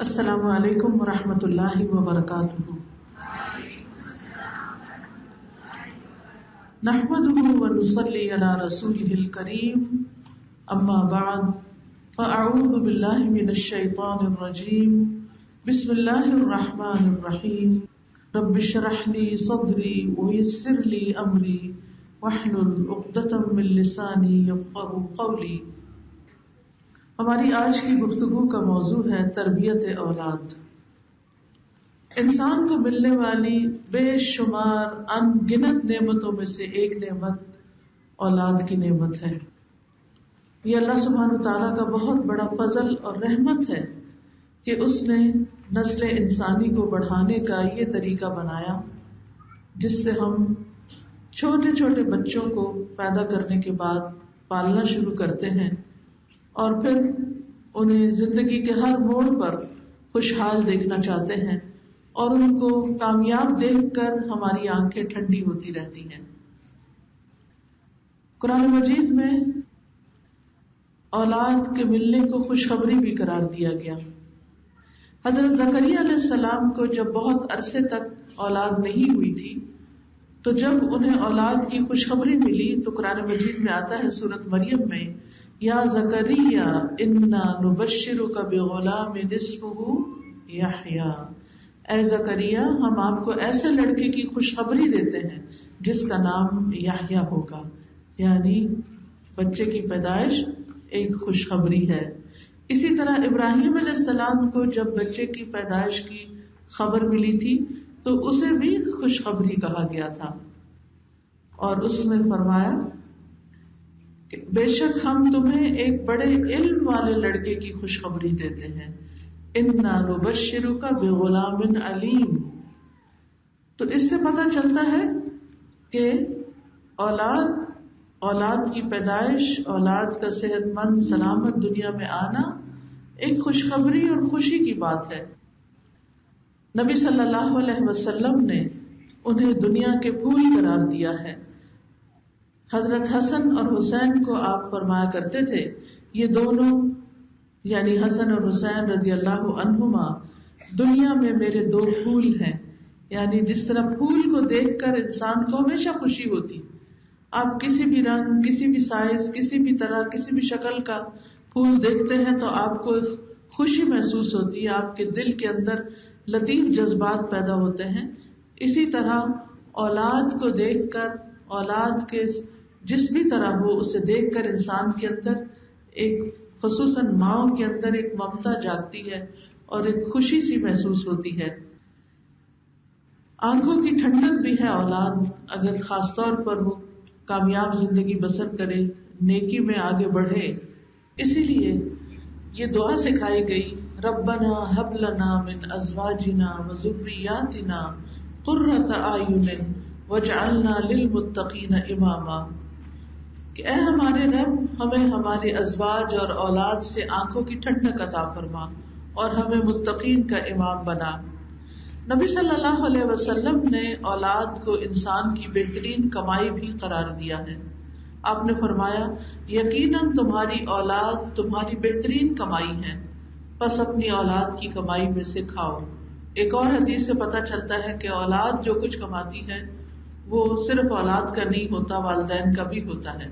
السلام علیکم ورحمۃ اللہ وبرکاتہ۔ نحمده ونصلی علی رسوله الکریم، اما بعد فاعوذ باللہ من الشیطان الرجیم، بسم اللہ الرحمن الرحیم۔ رب اشرح لی صدری ویسر لی امری واحلل عقدۃ من لسانی یفقہوا قولی۔ ہماری آج کی گفتگو کا موضوع ہے تربیت اولاد۔ انسان کو ملنے والی بے شمار ان گنت نعمتوں میں سے ایک نعمت اولاد کی نعمت ہے۔ یہ اللہ سبحانہ وتعالیٰ کا بہت بڑا فضل اور رحمت ہے کہ اس نے نسل انسانی کو بڑھانے کا یہ طریقہ بنایا جس سے ہم چھوٹے چھوٹے بچوں کو پیدا کرنے کے بعد پالنا شروع کرتے ہیں اور پھر انہیں زندگی کے ہر موڑ پر خوشحال دیکھنا چاہتے ہیں اور ان کو کامیاب دیکھ کر ہماری آنکھیں ٹھنڈی ہوتی رہتی ہیں۔ قرآن مجید میں اولاد کے ملنے کو خوشخبری بھی قرار دیا گیا۔ حضرت زکریا علیہ السلام کو جب بہت عرصے تک اولاد نہیں ہوئی تھی تو جب انہیں اولاد کی خوشخبری ملی تو قرآن مجید میں آتا ہے سورۃ مریم میں، یا زکریا انا نبشرک بغلام اسمہ یحییٰ، اے زکریا ہم آپ کو ایسے لڑکے کی خوشخبری دیتے ہیں جس کا نام یحییٰ ہوگا، یعنی بچے کی پیدائش ایک خوشخبری ہے۔ اسی طرح ابراہیم علیہ السلام کو جب بچے کی پیدائش کی خبر ملی تھی تو اسے بھی خوشخبری کہا گیا تھا، اور اس میں فرمایا کہ بے شک ہم تمہیں ایک بڑے علم والے لڑکے کی خوشخبری دیتے ہیں، انا نبشرک بغلام علیم۔ تو اس سے پتہ چلتا ہے کہ اولاد کی پیدائش، اولاد کا صحت مند سلامت دنیا میں آنا ایک خوشخبری اور خوشی کی بات ہے۔ نبی صلی اللہ علیہ وسلم نے انہیں دنیا کے پھول قرار دیا ہے۔ حضرت حسن اور حسین کو آپ فرمایا کرتے تھے، یہ دونوں یعنی حسن اور حسین رضی اللہ عنہما دنیا میں میرے دو پھول ہیں، یعنی جس طرح پھول کو دیکھ کر انسان کو ہمیشہ خوشی ہوتی، آپ کسی بھی رنگ، کسی بھی سائز، کسی بھی طرح، کسی بھی شکل کا پھول دیکھتے ہیں تو آپ کو خوشی محسوس ہوتی ہے، آپ کے دل کے اندر لطیف جذبات پیدا ہوتے ہیں۔ اسی طرح اولاد کو دیکھ کر، اولاد کے جس بھی طرح ہو اسے دیکھ کر انسان کے اندر ایک خصوصاً ماؤں کے اندر ایک ممتا جاگتی ہے اور ایک خوشی سی محسوس ہوتی ہے۔ آنکھوں کی ٹھنڈک بھی ہے اولاد اگر خاص طور پر وہ کامیاب زندگی بسر کرے، نیکی میں آگے بڑھے۔ اسی لیے یہ دعا سکھائی گئی، ربنا ہب لنا من ازواجنا وذریاتنا قرۃ اعین واجعلنا للمتقین اماما، کہ اے ہمارے رب ہمیں ہمارے ازواج اور اولاد سے آنکھوں کی ٹھنڈک عطا فرما اور ہمیں متقین کا امام بنا۔ نبی صلی اللہ علیہ وسلم نے اولاد کو انسان کی بہترین کمائی بھی قرار دیا ہے۔ آپ نے فرمایا، یقیناً تمہاری اولاد تمہاری بہترین کمائی ہے، بس اپنی اولاد کی کمائی میں سے کھاؤ۔ ایک اور حدیث سے پتہ چلتا ہے کہ اولاد جو کچھ کماتی ہے وہ صرف اولاد کا نہیں ہوتا، والدین کا بھی ہوتا ہے۔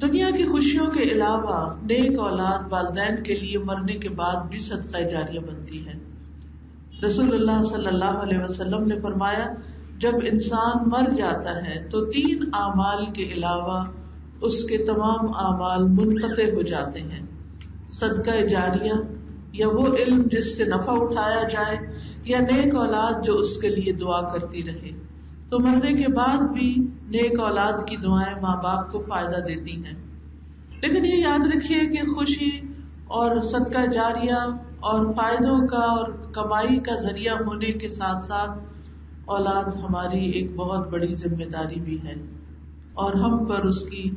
دنیا کی خوشیوں کے علاوہ نیک اولاد والدین کے لیے مرنے کے بعد بھی صدقہ جاریہ بنتی ہے۔ رسول اللہ صلی اللہ علیہ وسلم نے فرمایا، جب انسان مر جاتا ہے تو 3 اعمال کے علاوہ اس کے تمام اعمال منقطع ہو جاتے ہیں، صدقہ جاریہ یا وہ علم جس سے نفع اٹھایا جائے، یا نیک اولاد جو اس کے لیے دعا کرتی رہے۔ تو مرنے کے بعد بھی نیک اولاد کی دعائیں ماں باپ کو فائدہ دیتی ہیں۔ لیکن یہ یاد رکھیے کہ خوشی اور صدقہ جاریہ اور فائدوں کا اور کمائی کا ذریعہ ہونے کے ساتھ ساتھ اولاد ہماری ایک بہت بڑی ذمہ داری بھی ہے، اور ہم پر اس کی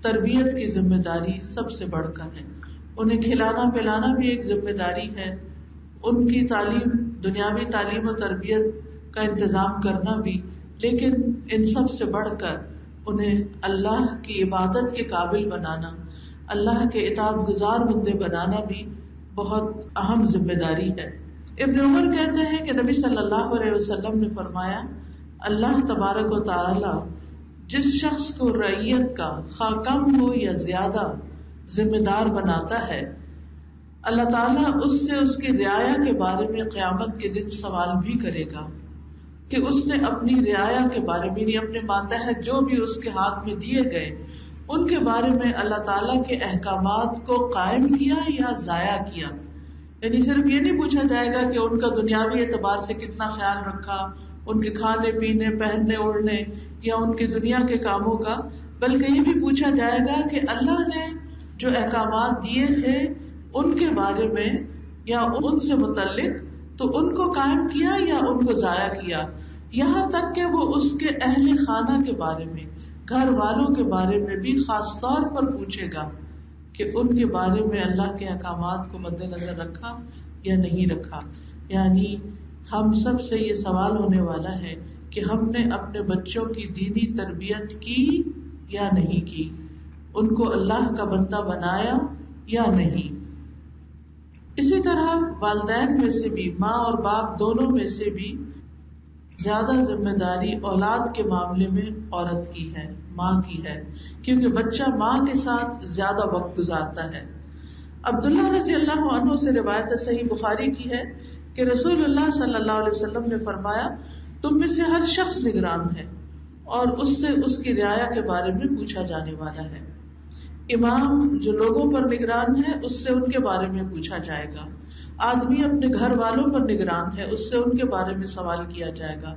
تربیت کی ذمہ داری سب سے بڑھ کر ہے۔ انہیں کھلانا پلانا بھی ایک ذمہ داری ہے، ان کی تعلیم، دنیاوی تعلیم و تربیت کا انتظام کرنا بھی، لیکن ان سب سے بڑھ کر انہیں اللہ کی عبادت کے قابل بنانا، اللہ کے اطاعت گزار بندے بنانا بھی بہت اہم ذمہ داری ہے. ابن عمر کہتے ہیں کہ نبی صلی اللہ علیہ وسلم نے فرمایا اللہ تبارک و تعالی جس شخص کو رعیت کا خواہ کم ہو یا زیادہ ذمہ دار بناتا ہے اللہ تعالیٰ اس سے اس کی رعایا کے بارے میں قیامت کے دن سوال بھی کرے گا کہ اس نے اپنی رعایا کے بارے میں یعنی اپنے ماتحت جو بھی اس کے ہاتھ میں دیے گئے ان کے بارے میں اللہ تعالیٰ کے احکامات کو قائم کیا یا ضائع کیا. یعنی صرف یہ نہیں پوچھا جائے گا کہ ان کا دنیاوی اعتبار سے کتنا خیال رکھا, ان کے کھانے پینے پہننے اوڑھنے یا ان کے دنیا کے کاموں کا, بلکہ یہ بھی پوچھا جائے گا کہ اللہ نے جو احکامات دیے تھے ان کے بارے میں یا ان سے متعلق تو ان کو قائم کیا یا ان کو ضائع کیا. یہاں تک کہ وہ اس کے اہل خانہ کے بارے میں, گھر والوں کے بارے میں بھی خاص طور پر پوچھے گا کہ ان کے بارے میں اللہ کے احکامات کو مد نظر رکھا یا نہیں رکھا. یعنی ہم سب سے یہ سوال ہونے والا ہے کہ ہم نے اپنے بچوں کی دینی تربیت کی یا نہیں کی, ان کو اللہ کا بندہ بنایا یا نہیں. اسی طرح والدین میں سے بھی, ماں اور باپ دونوں میں سے بھی زیادہ ذمہ داری اولاد کے معاملے میں عورت کی ہے, ماں کی ہے, کیونکہ بچہ ماں کے ساتھ زیادہ وقت گزارتا ہے. عبداللہ رضی اللہ عنہ سے روایت صحیح بخاری کی ہے کہ رسول اللہ صلی اللہ علیہ وسلم نے فرمایا تم میں سے ہر شخص نگران ہے اور اس سے اس کی رعایا کے بارے میں پوچھا جانے والا ہے. امام جو لوگوں پر نگران ہے اس سے ان کے بارے میں پوچھا جائے گا. آدمی اپنے گھر والوں پر نگران ہے, اس سے ان کے بارے میں سوال کیا جائے گا.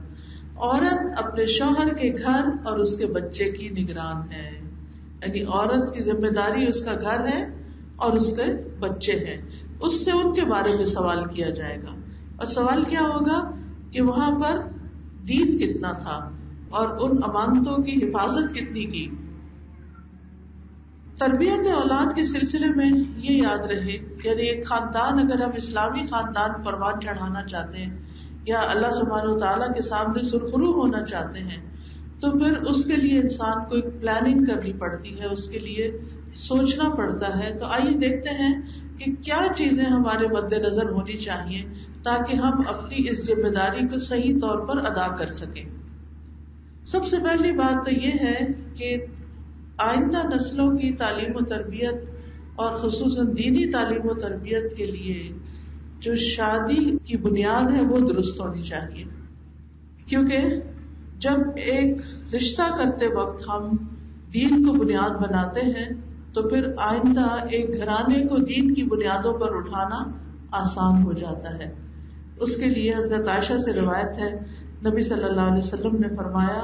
عورت اپنے شوہر کے گھر اور اس کے بچے کی نگران ہے, یعنی عورت کی ذمہ داری اس کا گھر ہے اور اس کے بچے ہیں, اس سے ان کے بارے میں سوال کیا جائے گا. اور سوال کیا ہوگا کہ وہاں پر دین کتنا تھا اور ان امانتوں کی حفاظت کتنی کی. تربیت اولاد کے سلسلے میں یہ یاد رہے, یعنی ایک خاندان اگر ہم اسلامی خاندان پروان چڑھانا چاہتے ہیں یا اللہ سبحانہ و تعالیٰ کے سامنے سرخرو ہونا چاہتے ہیں تو پھر اس کے لیے انسان کو ایک پلاننگ کرنی پڑتی ہے, اس کے لیے سوچنا پڑتا ہے. تو آئیے دیکھتے ہیں کہ کیا چیزیں ہمارے مد نظر ہونی چاہیے تاکہ ہم اپنی اس ذمہ داری کو صحیح طور پر ادا کر سکیں. سب سے پہلی بات تو یہ ہے کہ آئندہ نسلوں کی تعلیم و تربیت اور خصوصاً دینی تعلیم و تربیت کے لیے جو شادی کی بنیاد ہے وہ درست ہونی چاہیے. کیونکہ جب ایک رشتہ کرتے وقت ہم دین کو بنیاد بناتے ہیں تو پھر آئندہ ایک گھرانے کو دین کی بنیادوں پر اٹھانا آسان ہو جاتا ہے. اس کے لیے حضرت عائشہ سے روایت ہے نبی صلی اللہ علیہ وسلم نے فرمایا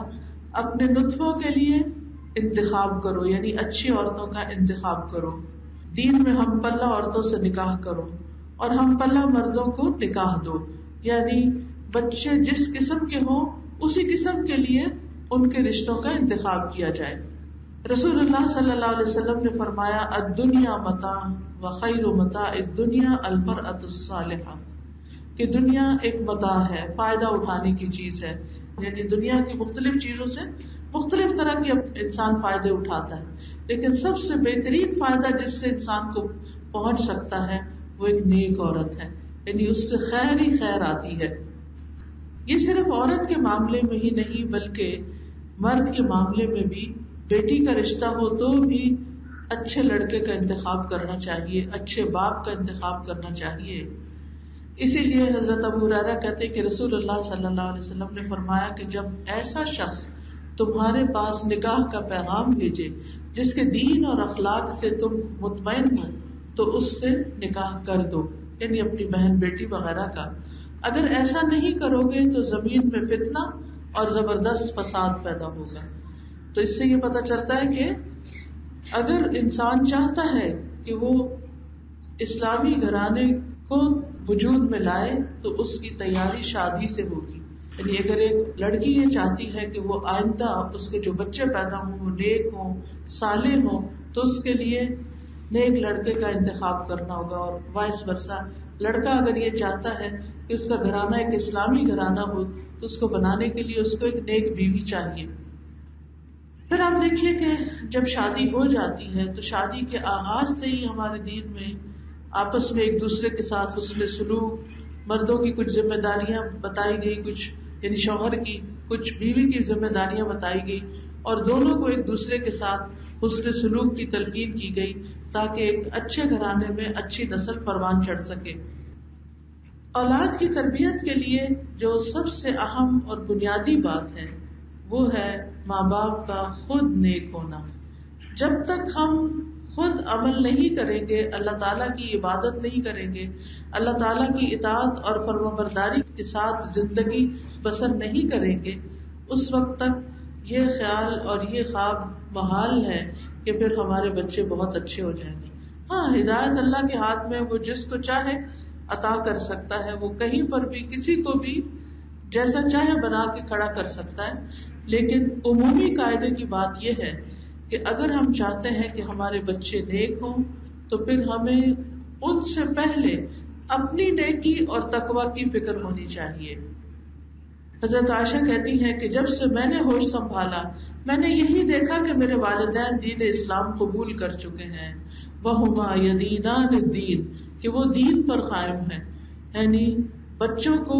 اپنے نطفوں کے لیے انتخاب کرو, یعنی اچھی عورتوں کا انتخاب کرو. دین میں ہم پلہ عورتوں سے نکاح کرو اور ہم پلہ مردوں کو نکاح دو, یعنی بچے جس قسم کے ہوں اسی قسم کے لیے ان کے رشتوں کا انتخاب کیا جائے. رسول اللہ صلی اللہ علیہ وسلم نے فرمایا الدنیا متاع وخیر متاع الدنیا المرأة الصالحہ, کہ دنیا ایک متاع ہے, فائدہ اٹھانے کی چیز ہے. یعنی دنیا کی مختلف چیزوں سے مختلف طرح کے انسان فائدے اٹھاتا ہے, لیکن سب سے بہترین فائدہ جس سے انسان کو پہنچ سکتا ہے وہ ایک نیک عورت ہے, یعنی اس سے خیر ہی خیر آتی ہے. یہ صرف عورت کے معاملے میں ہی نہیں بلکہ مرد کے معاملے میں بھی, بیٹی کا رشتہ ہو تو بھی اچھے لڑکے کا انتخاب کرنا چاہیے, اچھے باپ کا انتخاب کرنا چاہیے. اسی لیے حضرت ابو ہریرہ کہتے کہ رسول اللہ صلی اللہ علیہ وسلم نے فرمایا کہ جب ایسا شخص تمہارے پاس نکاح کا پیغام بھیجے جس کے دین اور اخلاق سے تم مطمئن ہو تو اس سے نکاح کر دو, یعنی اپنی بہن بیٹی وغیرہ کا. اگر ایسا نہیں کرو گے تو زمین میں فتنہ اور زبردست فساد پیدا ہوگا. تو اس سے یہ پتہ چلتا ہے کہ اگر انسان چاہتا ہے کہ وہ اسلامی گھرانے کو وجود میں لائے تو اس کی تیاری شادی سے ہوگی. یعنی اگر ایک لڑکی یہ چاہتی ہے کہ وہ آئندہ اس کے جو بچے پیدا ہوں وہ نیک ہوں, صالح ہوں, تو اس کے لیے نیک لڑکے کا انتخاب کرنا ہوگا. اور وائس ورثہ, لڑکا اگر یہ چاہتا ہے کہ اس کا گھرانہ ایک اسلامی گھرانہ ہو تو اس کو بنانے کے لیے اس کو ایک نیک بیوی چاہیے. پھر آپ دیکھیے کہ جب شادی ہو جاتی ہے تو شادی کے آغاز سے ہی ہمارے دین میں آپس میں ایک دوسرے کے ساتھ حسن سلوک، مردوں کی کچھ ذمہ داریاں بتائی گئی، کچھ یعنی شوہر کی، کچھ بیوی کی ذمہ داریاں بتائی گئی، اور دونوں کو ایک دوسرے کے ساتھ حسن سلوک کی تلقین کی گئی تاکہ ایک اچھے گھرانے میں اچھی نسل پروان چڑھ سکے۔ اولاد کی تربیت کے لیے جو سب سے اہم اور بنیادی بات ہے وہ ہے ماں باپ کا خود نیک ہونا۔ جب تک ہم خود عمل نہیں کریں گے، اللہ تعالیٰ کی عبادت نہیں کریں گے، اللہ تعالیٰ کی اطاعت اور فرمانبرداری کے ساتھ زندگی بسر نہیں کریں گے، اس وقت تک یہ خیال اور یہ خواب محال ہے کہ پھر ہمارے بچے بہت اچھے ہو جائیں گے۔ ہاں، ہدایت اللہ کے ہاتھ میں، وہ جس کو چاہے عطا کر سکتا ہے، وہ کہیں پر بھی کسی کو بھی جیسا چاہے بنا کے کھڑا کر سکتا ہے، لیکن عمومی قاعدے کی بات یہ ہے کہ اگر ہم چاہتے ہیں کہ ہمارے بچے نیک ہوں تو پھر ہمیں ان سے پہلے اپنی نیکی اور تقوی کی فکر ہونی چاہیے۔ حضرت عائشہ کہتی ہیں کہ جب سے میں نے ہوش سنبھالا میں نے یہی دیکھا کہ میرے والدین دین اسلام قبول کر چکے ہیں، وَهُمَا يَدِينَانِ الدِّينَ، کہ وہ دین پر قائم ہیں، یعنی بچوں کو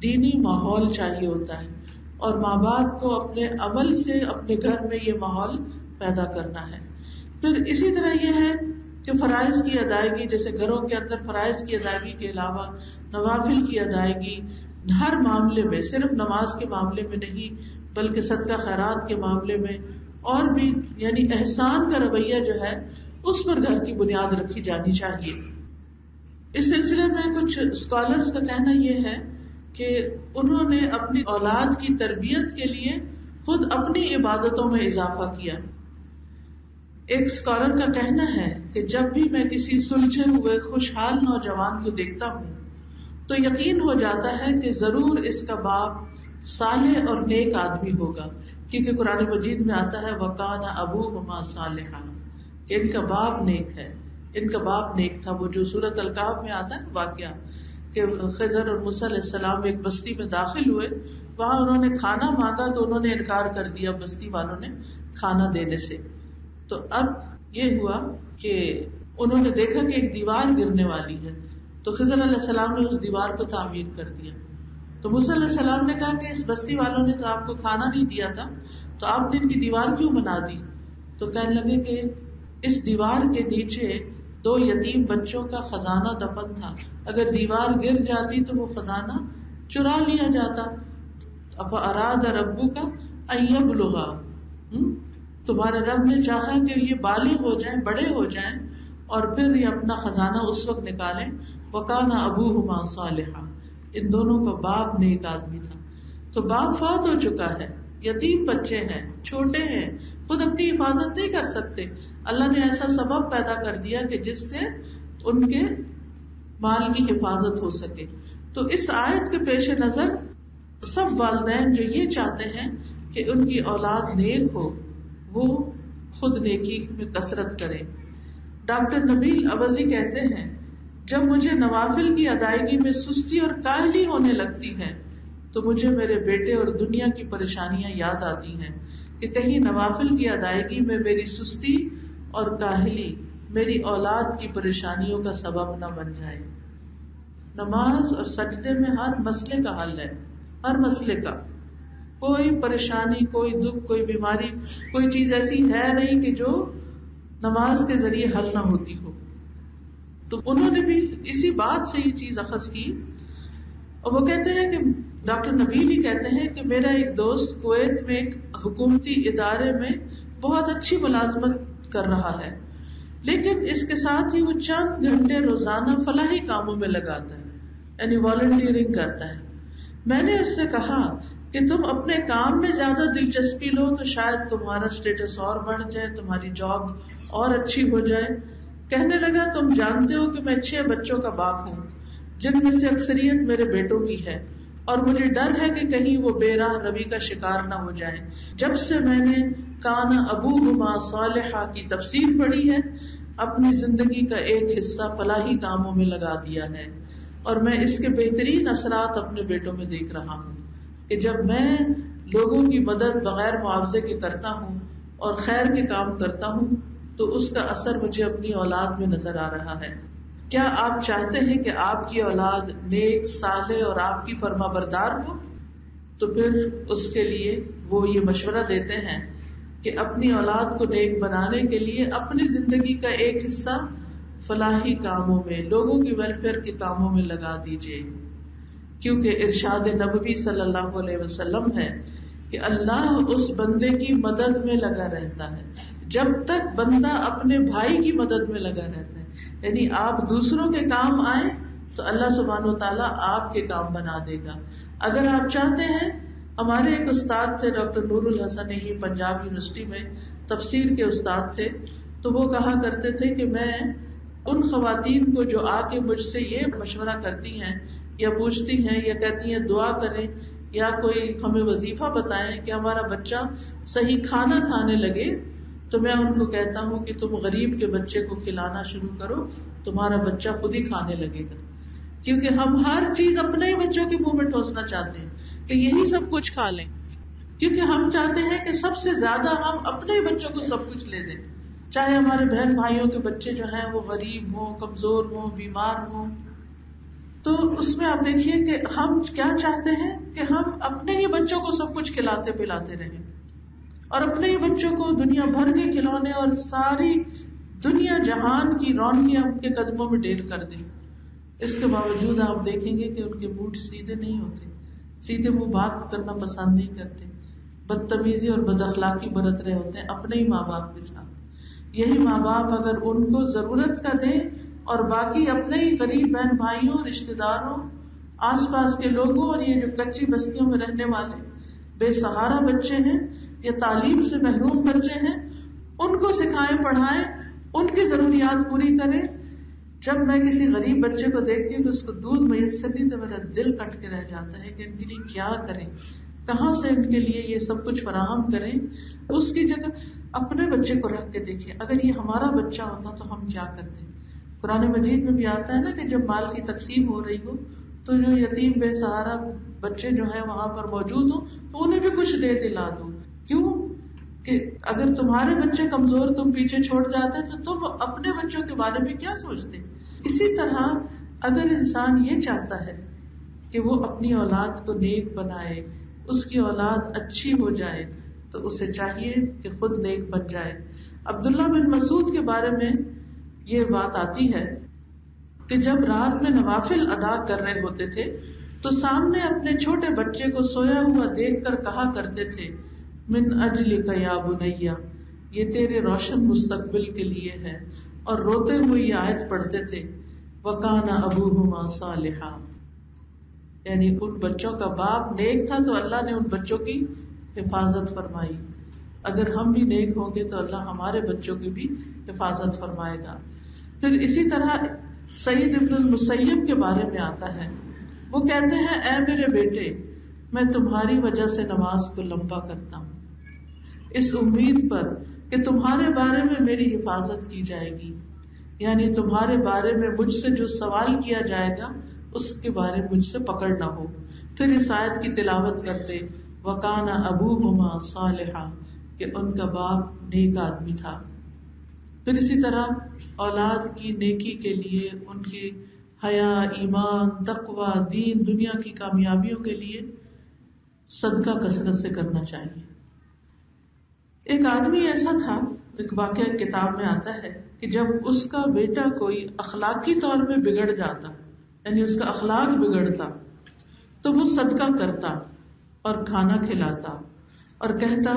دینی ماحول چاہیے ہوتا ہے، اور ماں باپ کو اپنے عمل سے اپنے گھر میں یہ ماحول پیدا کرنا ہے۔ پھر اسی طرح یہ ہے کہ فرائض کی ادائیگی، جیسے گھروں کے اندر فرائض کی ادائیگی کے علاوہ نوافل کی ادائیگی ہر معاملے میں، صرف نماز کے معاملے میں نہیں بلکہ صدقہ خیرات کے معاملے میں، اور بھی یعنی احسان کا رویہ جو ہے اس پر گھر کی بنیاد رکھی جانی چاہیے۔ اس سلسلے میں کچھ اسکالرز کا کہنا یہ ہے کہ انہوں نے اپنی اولاد کی تربیت کے لیے خود اپنی عبادتوں میں اضافہ کیا۔ ایک اسکالر کا کہنا ہے کہ جب بھی میں کسی سلجھے ہوئے خوشحال نوجوان کو دیکھتا ہوں تو یقین ہو جاتا ہے کہ ضرور اس کا باپ صالح اور نیک آدمی ہوگا، کیونکہ قرآن مجید میں آتا ہے وَقَانَ أَبُوهُمَا صَالِحًا، کہ ان کا باپ نیک ہے، ان کا باپ نیک تھا۔ وہ جو سورۃ الکہف میں آتا ہے واقعہ کہ خضر اور موسیٰ علیہ السلام ایک بستی میں داخل ہوئے، وہاں انہوں نے کھانا مانگا تو انہوں نے انکار کر دیا بستی والوں نے کھانا دینے سے۔ تو اب یہ ہوا کہ انہوں نے دیکھا کہ ایک دیوار گرنے والی ہے، تو خضر علیہ السلام نے اس دیوار کو تعمیر کر دیا۔ تو موسیٰ علیہ السلام نے کہا کہ اس بستی والوں نے تو آپ کو کھانا نہیں دیا تھا، تو آپ نے ان کی دیوار کیوں بنا دی؟ تو کہنے لگے کہ اس دیوار کے نیچے 2 یتیم بچوں کا خزانہ دفن تھا، اگر دیوار گر جاتی تو وہ خزانہ چرا لیا جاتا۔ افاراد ربک ان یبلغا، تمہارے رب نے چاہا کہ یہ بالغ ہو جائیں، بڑے ہو جائیں، اور پھر یہ اپنا خزانہ اس وقت نکالیں۔ وکان ابوہما صالحا، ان دونوں کا باپ نیک آدمی تھا۔ تو باپ فوت ہو چکا ہے، یتیم بچے ہیں، چھوٹے ہیں، خود اپنی حفاظت نہیں کر سکتے، اللہ نے ایسا سبب پیدا کر دیا کہ جس سے ان کے مال کی حفاظت ہو سکے۔ تو اس آیت کے پیش نظر سب والدین جو یہ چاہتے ہیں کہ ان کی اولاد نیک ہو، وہ خود نیکی میں کثرت کریں۔ ڈاکٹر نبیل عوضی کہتے ہیں جب مجھے نوافل کی ادائیگی میں سستی اور کاہلی ہونے لگتی ہے تو مجھے میرے بیٹے اور دنیا کی پریشانیاں یاد آتی ہیں کہ کہیں نوافل کی ادائیگی میں میری سستی اور کاہلی میری اولاد کی پریشانیوں کا سبب نہ بن جائے۔ نماز اور سجدے میں ہر مسئلے کا حل ہے، ہر مسئلے کا، کوئی پریشانی، کوئی دکھ، کوئی بیماری، کوئی چیز ایسی ہے نہیں کہ جو نماز کے ذریعے حل نہ ہوتی ہو۔ تو انہوں نے بھی اسی بات سے یہ چیز اخذ کی، اور وہ کہتے ہیں کہ ڈاکٹر نبیل ہی کہتے ہیں کہ میرا ایک دوست کویت میں ایک حکومتی ادارے میں بہت اچھی ملازمت کر رہا ہے، لیکن اس کے ساتھ ہی وہ چند گھنٹے روزانہ فلاحی کاموں میں لگاتا ہے، یعنی والنٹیئرنگ کرتا ہے۔ میں نے اس سے کہا کہ تم اپنے کام میں زیادہ دلچسپی لو تو شاید تمہارا اسٹیٹس اور بڑھ جائے، تمہاری جاب اور اچھی ہو جائے۔ کہنے لگا تم جانتے ہو کہ میں 6 بچوں کا باپ ہوں جن میں سے اکثریت میرے بیٹوں کی ہے، اور مجھے ڈر ہے کہ کہیں وہ بے راہ روی کا شکار نہ ہو جائیں۔ جب سے میں نے کان ابوہما صالحا کی تفسیر پڑھی ہے اپنی زندگی کا ایک حصہ فلاحی کاموں میں لگا دیا ہے، اور میں اس کے بہترین اثرات اپنے بیٹوں میں دیکھ رہا ہوں کہ جب میں لوگوں کی مدد بغیر معاوضے کے کرتا ہوں اور خیر کے کام کرتا ہوں تو اس کا اثر مجھے اپنی اولاد میں نظر آ رہا ہے. کیا آپ چاہتے ہیں کہ آپ کی اولاد نیک، صالح اور آپ کی فرما بردار ہو؟ تو پھر اس کے لیے وہ یہ مشورہ دیتے ہیں کہ اپنی اولاد کو نیک بنانے کے لیے اپنی زندگی کا ایک حصہ فلاحی کاموں میں، لوگوں کی ویلفیئر کے کاموں میں لگا دیجیے، کیونکہ ارشاد نبوی صلی اللہ علیہ وسلم ہے کہ اللہ اس بندے کی مدد میں لگا رہتا ہے جب تک بندہ اپنے بھائی کی مدد میں لگا رہتا ہے. یعنی آپ دوسروں کے کام آئیں تو اللہ سبحانہ و تعالیٰ آپ کے کام بنا دے گا. اگر آپ چاہتے ہیں، ہمارے ایک استاد تھے ڈاکٹر نور الحسن، ہی پنجاب یونیورسٹی میں تفسیر کے استاد تھے، تو وہ کہا کرتے تھے کہ میں ان خواتین کو جو آ کے مجھ سے یہ مشورہ کرتی ہیں یا پوچھتی ہیں یا کہتی ہیں دعا کریں یا کوئی ہمیں وظیفہ بتائیں کہ ہمارا بچہ صحیح کھانا کھانے لگے، تو میں ان کو کہتا ہوں کہ تم غریب کے بچے کو کھلانا شروع کرو، تمہارا بچہ خود ہی کھانے لگے گا. کیونکہ ہم ہر چیز اپنے ہی بچوں کے منہ میں ٹھوسنا چاہتے ہیں کہ یہی سب کچھ کھا لیں، کیونکہ ہم چاہتے ہیں کہ سب سے زیادہ ہم اپنے ہی بچوں کو سب کچھ لے دیں، چاہے ہمارے بہن بھائیوں کے بچے جو ہیں وہ غریب ہوں، کمزور ہوں، بیمار ہوں. تو اس میں آپ دیکھیے کہ ہم کیا چاہتے ہیں کہ ہم اپنے ہی بچوں کو سب کچھ کھلاتے پلاتے رہیں اور اپنے ہی بچوں کو دنیا بھر کے کھلونے اور ساری دنیا جہان کی رونقیں ان کے قدموں میں ڈھیر کر دیں. اس کے باوجود آپ دیکھیں گے کہ ان کے منہ سیدھے نہیں ہوتے، سیدھے منہ بات کرنا پسند نہیں کرتے، بدتمیزی اور بد اخلاقی برت رہے ہوتے ہیں اپنے ہی ماں باپ کے ساتھ. یہی ماں باپ اگر ان کو ضرورت کا دیں اور باقی اپنے ہی غریب بہن بھائیوں، رشتے داروں، آس پاس کے لوگوں اور یہ جو کچی بستیوں میں رہنے والے بے سہارا بچے ہیں یا تعلیم سے محروم بچے ہیں، ان کو سکھائیں، پڑھائیں، ان کی ضروریات پوری کریں. جب میں کسی غریب بچے کو دیکھتی ہوں کہ اس کو دودھ میسر نہیں تو میرا دل کٹ کے رہ جاتا ہے کہ ان کے لیے کیا کریں، کہاں سے ان کے لیے یہ سب کچھ فراہم کریں. اس کی جگہ اپنے بچے کو رکھ کے دیکھیں، اگر یہ ہمارا بچہ ہوتا تو ہم کیا کرتے. قرآن مجید میں بھی آتا ہے نا کہ جب مال کی تقسیم ہو رہی ہو تو جو یتیم بے سہارا بچے جو ہیں وہاں پر موجود ہوں تو انہیں بھی کچھ دے دلا دو. کیوں کہ اگر تمہارے بچے کمزور تم پیچھے چھوڑ جاتے تو تم اپنے بچوں کے بارے میں کیا سوچتے. اسی طرح اگر انسان یہ چاہتا ہے کہ وہ اپنی اولاد کو نیک بنائے، اس کی اولاد اچھی ہو جائے، تو اسے چاہیے کہ خود نیک بن جائے. عبداللہ بن مسعود کے بارے میں یہ بات آتی ہے کہ جب رات میں نوافل ادا کر رہے ہوتے تھے تو سامنے اپنے چھوٹے بچے کو سویا ہوا دیکھ کر کہا کرتے تھے من اجلک یا بنیا، یہ تیرے روشن مستقبل کے لیے ہے. اور روتے ہوئے یہ آیت پڑھتے تھے وَكَانَ أَبُوهُمَا صَالِحًا، یعنی ان بچوں کا باپ نیک تھا تو اللہ نے ان بچوں کی حفاظت فرمائی. اگر ہم بھی نیک ہوں گے تو اللہ ہمارے بچوں کی بھی حفاظت فرمائے گا. پھر اسی طرح سعید ابن المسیب کے بارے میں آتا ہے، وہ کہتے ہیں اے میرے بیٹے، میں تمہاری وجہ سے نماز کو لمبا کرتا ہوں اس امید پر کہ تمہارے بارے میں میری حفاظت کی جائے گی، یعنی تمہارے بارے میں مجھ سے جو سوال کیا جائے گا اس کے بارے میں مجھ سے پکڑ نہ ہو. پھر اس آیت کی تلاوت کرتے وَكَانَ أَبُوهُمَا صَالِحًا، کہ ان کا باپ نیک آدمی تھا. پھر اسی طرح اولاد کی نیکی کے لیے، ان کی حیا، ایمان، تقوی، دین، دنیا کی کامیابیوں کے لیے صدقہ کثرت سے کرنا چاہیے. ایک آدمی ایسا تھا، ایک واقعہ کتاب میں آتا ہے کہ جب اس کا بیٹا کوئی اخلاقی طور پہ بگڑ جاتا، یعنی اس کا اخلاق بگڑتا، تو وہ صدقہ کرتا اور کھانا کھلاتا اور کہتا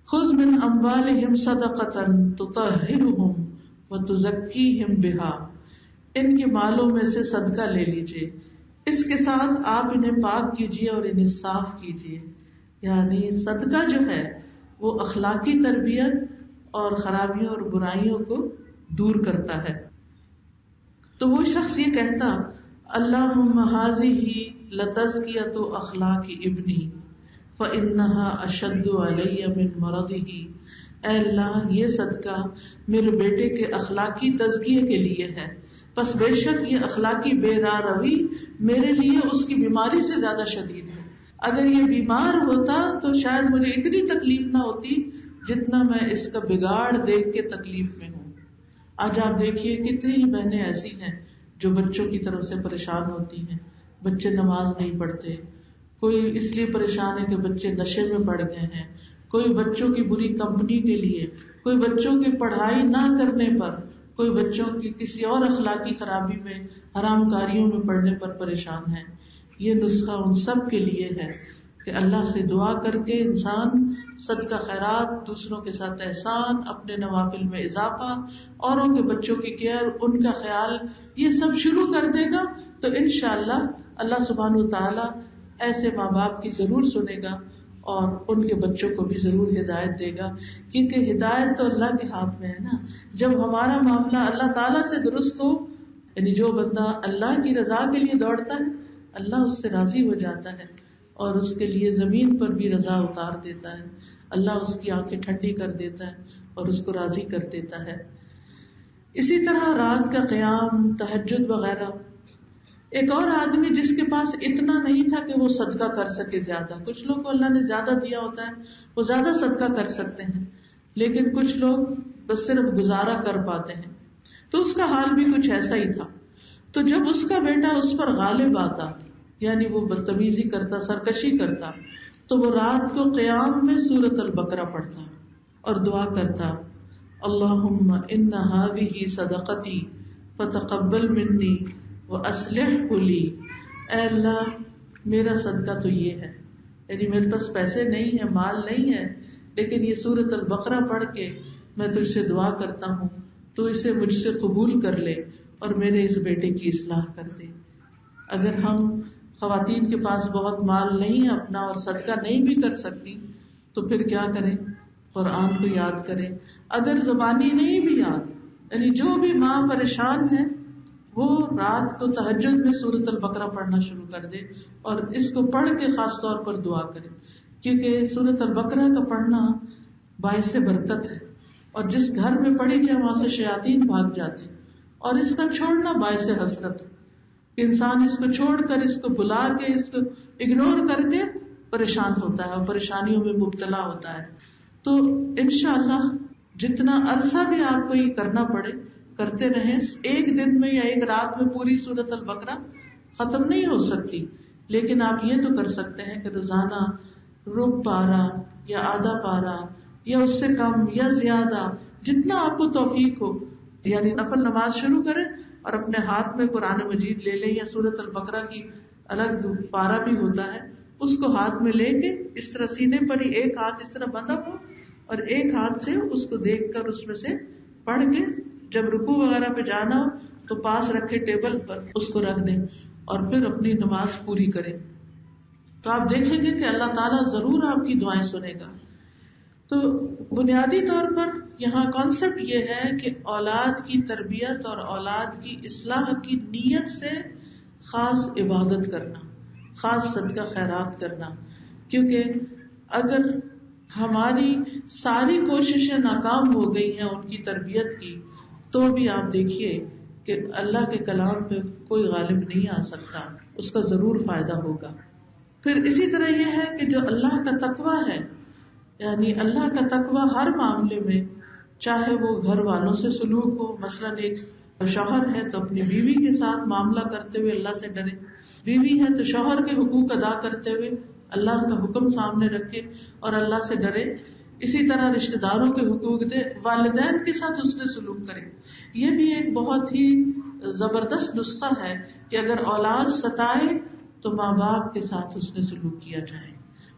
خذ من اموالہم صدقۃ تطہرہم وتزکیہم بہا، ان کے مالوں میں سے صدقہ لے لیجئے، اس کے ساتھ آپ انہیں پاک کیجئے اور انہیں صاف کیجئے. یعنی صدقہ جو ہے وہ اخلاقی تربیت اور خرابیوں اور برائیوں کو دور کرتا ہے. تو وہ شخص یہ کہتا اللہم ھذہ لتزکیۃ اخلاق ابنی فإنها اشد علی من مرضہ، اے اللہ یہ صدقہ میرے بیٹے کے اخلاقی تزکیے کے لیے ہے، پس بے شک یہ اخلاقی بے راہ روی میرے لیے اس کی بیماری سے زیادہ شدید ہے. اگر یہ بیمار ہوتا تو شاید مجھے اتنی تکلیف نہ ہوتی جتنا میں اس کا بگاڑ دیکھ کے تکلیف میں ہوں. آج آپ دیکھیے کتنی ہی بہنیں ایسی ہیں جو بچوں کی طرف سے پریشان ہوتی ہیں. بچے نماز نہیں پڑھتے، کوئی اس لیے پریشان ہے کہ بچے نشے میں پڑ گئے ہیں، کوئی بچوں کی بری کمپنی کے لیے، کوئی بچوں کی پڑھائی نہ کرنے پر، کوئی بچوں کی کسی اور اخلاقی خرابی میں، حرام کاریوں میں پڑنے پر پریشان ہے. یہ نسخہ ان سب کے لیے ہے کہ اللہ سے دعا کر کے انسان صدقہ خیرات، دوسروں کے ساتھ احسان، اپنے نوافل میں اضافہ، اوروں کے بچوں کی کیئر، ان کا خیال، یہ سب شروع کر دے گا تو انشاءاللہ اللہ سبحانہ وتعالی ایسے ماں باپ کی ضرور سنے گا اور ان کے بچوں کو بھی ضرور ہدایت دے گا. کیونکہ ہدایت تو اللہ کے ہاتھ میں ہے نا. جب ہمارا معاملہ اللہ تعالیٰ سے درست ہو، یعنی جو بندہ اللہ کی رضا کے لیے دوڑتا ہے اللہ اس سے راضی ہو جاتا ہے اور اس کے لیے زمین پر بھی رضا اتار دیتا ہے. اللہ اس کی آنکھیں ٹھنڈی کر دیتا ہے اور اس کو راضی کر دیتا ہے. اسی طرح رات کا قیام، تہجد وغیرہ. ایک اور آدمی جس کے پاس اتنا نہیں تھا کہ وہ صدقہ کر سکے زیادہ، کچھ لوگ کو اللہ نے زیادہ دیا ہوتا ہے وہ زیادہ صدقہ کر سکتے ہیں، لیکن کچھ لوگ بس صرف گزارا کر پاتے ہیں، تو اس کا حال بھی کچھ ایسا ہی تھا. تو جب اس کا بیٹا اس پر غالب آتا، یعنی وہ بدتمیزی کرتا، سرکشی کرتا، تو وہ رات کو قیام میں سورۃ البقرہ پڑھتا اور دعا کرتا، اللہم ان ہذہ صدقتی فتقبل منی وَأَصْلِحْ لِي. اے اللہ میرا صدقہ تو یہ ہے، یعنی میرے پاس پیسے نہیں ہیں، مال نہیں ہے، لیکن یہ سورۃ البقرہ پڑھ کے میں تجھ سے دعا کرتا ہوں تو اسے مجھ سے قبول کر لے اور میرے اس بیٹے کی اصلاح کر دے. اگر ہم خواتین کے پاس بہت مال نہیں ہے اپنا اور صدقہ نہیں بھی کر سکتی تو پھر کیا کریں؟ قرآن کو یاد کریں. اگر زبانی نہیں بھی یاد، یعنی جو بھی ماں پریشان ہے وہ رات کو تہجد میں سورۃ البقرہ پڑھنا شروع کر دے اور اس کو پڑھ کے خاص طور پر دعا کرے، کیونکہ سورۃ البقرہ کا پڑھنا باعث برکت ہے اور جس گھر میں پڑھی جائے وہاں سے شیاطین بھاگ جاتے ہیں، اور اس کا چھوڑنا باعث حسرت ہے کہ انسان اس کو چھوڑ کر، اس کو بھلا کے، اس کو اگنور کر کے پریشان ہوتا ہے اور پریشانیوں میں مبتلا ہوتا ہے. تو انشاءاللہ جتنا عرصہ بھی آپ کو یہ کرنا پڑے کرتے رہیں. ایک دن میں یا ایک رات میں پوری سورۃ البقرہ ختم نہیں ہو سکتی، لیکن آپ یہ تو کر سکتے ہیں کہ روزانہ ربع پارہ یا آدھا پارہ یا اس سے کم یا زیادہ جتنا آپ کو توفیق ہو، یعنی نفل نماز شروع کریں اور اپنے ہاتھ میں قرآن مجید لے لیں، یا سورۃ البقرہ کی الگ پارہ بھی ہوتا ہے اس کو ہاتھ میں لے کے اس طرح سینے پر ہی ایک ہاتھ اس طرح بندھا ہو اور ایک ہاتھ سے اس کو دیکھ کر اس میں سے پڑھ کے جب رکوع وغیرہ پہ جانا ہو تو پاس رکھے ٹیبل پر اس کو رکھ دیں اور پھر اپنی نماز پوری کریں. تو آپ دیکھیں گے کہ اللہ تعالیٰ ضرور آپ کی دعائیں سنے گا. تو بنیادی طور پر یہاں کانسیپٹ یہ ہے کہ اولاد کی تربیت اور اولاد کی اصلاح کی نیت سے خاص عبادت کرنا، خاص صدقہ خیرات کرنا. کیونکہ اگر ہماری ساری کوششیں ناکام ہو گئی ہیں ان کی تربیت کی، تو بھی آپ دیکھیے کہ اللہ کے کلام پہ کوئی غالب نہیں آ سکتا، اس کا ضرور فائدہ ہوگا. پھر اسی طرح یہ ہے کہ جو اللہ کا تقویٰ ہے، یعنی اللہ کا تقویٰ ہر معاملے میں، چاہے وہ گھر والوں سے سلوک ہو، مثلاً ایک شوہر ہے تو اپنی بیوی کے ساتھ معاملہ کرتے ہوئے اللہ سے ڈرے، بیوی ہے تو شوہر کے حقوق ادا کرتے ہوئے اللہ کا حکم سامنے رکھے اور اللہ سے ڈرے. اسی طرح رشتہ داروں کے حقوق دے، والدین کے ساتھ اس نے سلوک کرے. یہ بھی ایک بہت ہی زبردست نسخہ ہے کہ اگر اولاد ستائے تو ماں باپ کے ساتھ اس نے سلوک کیا جائے.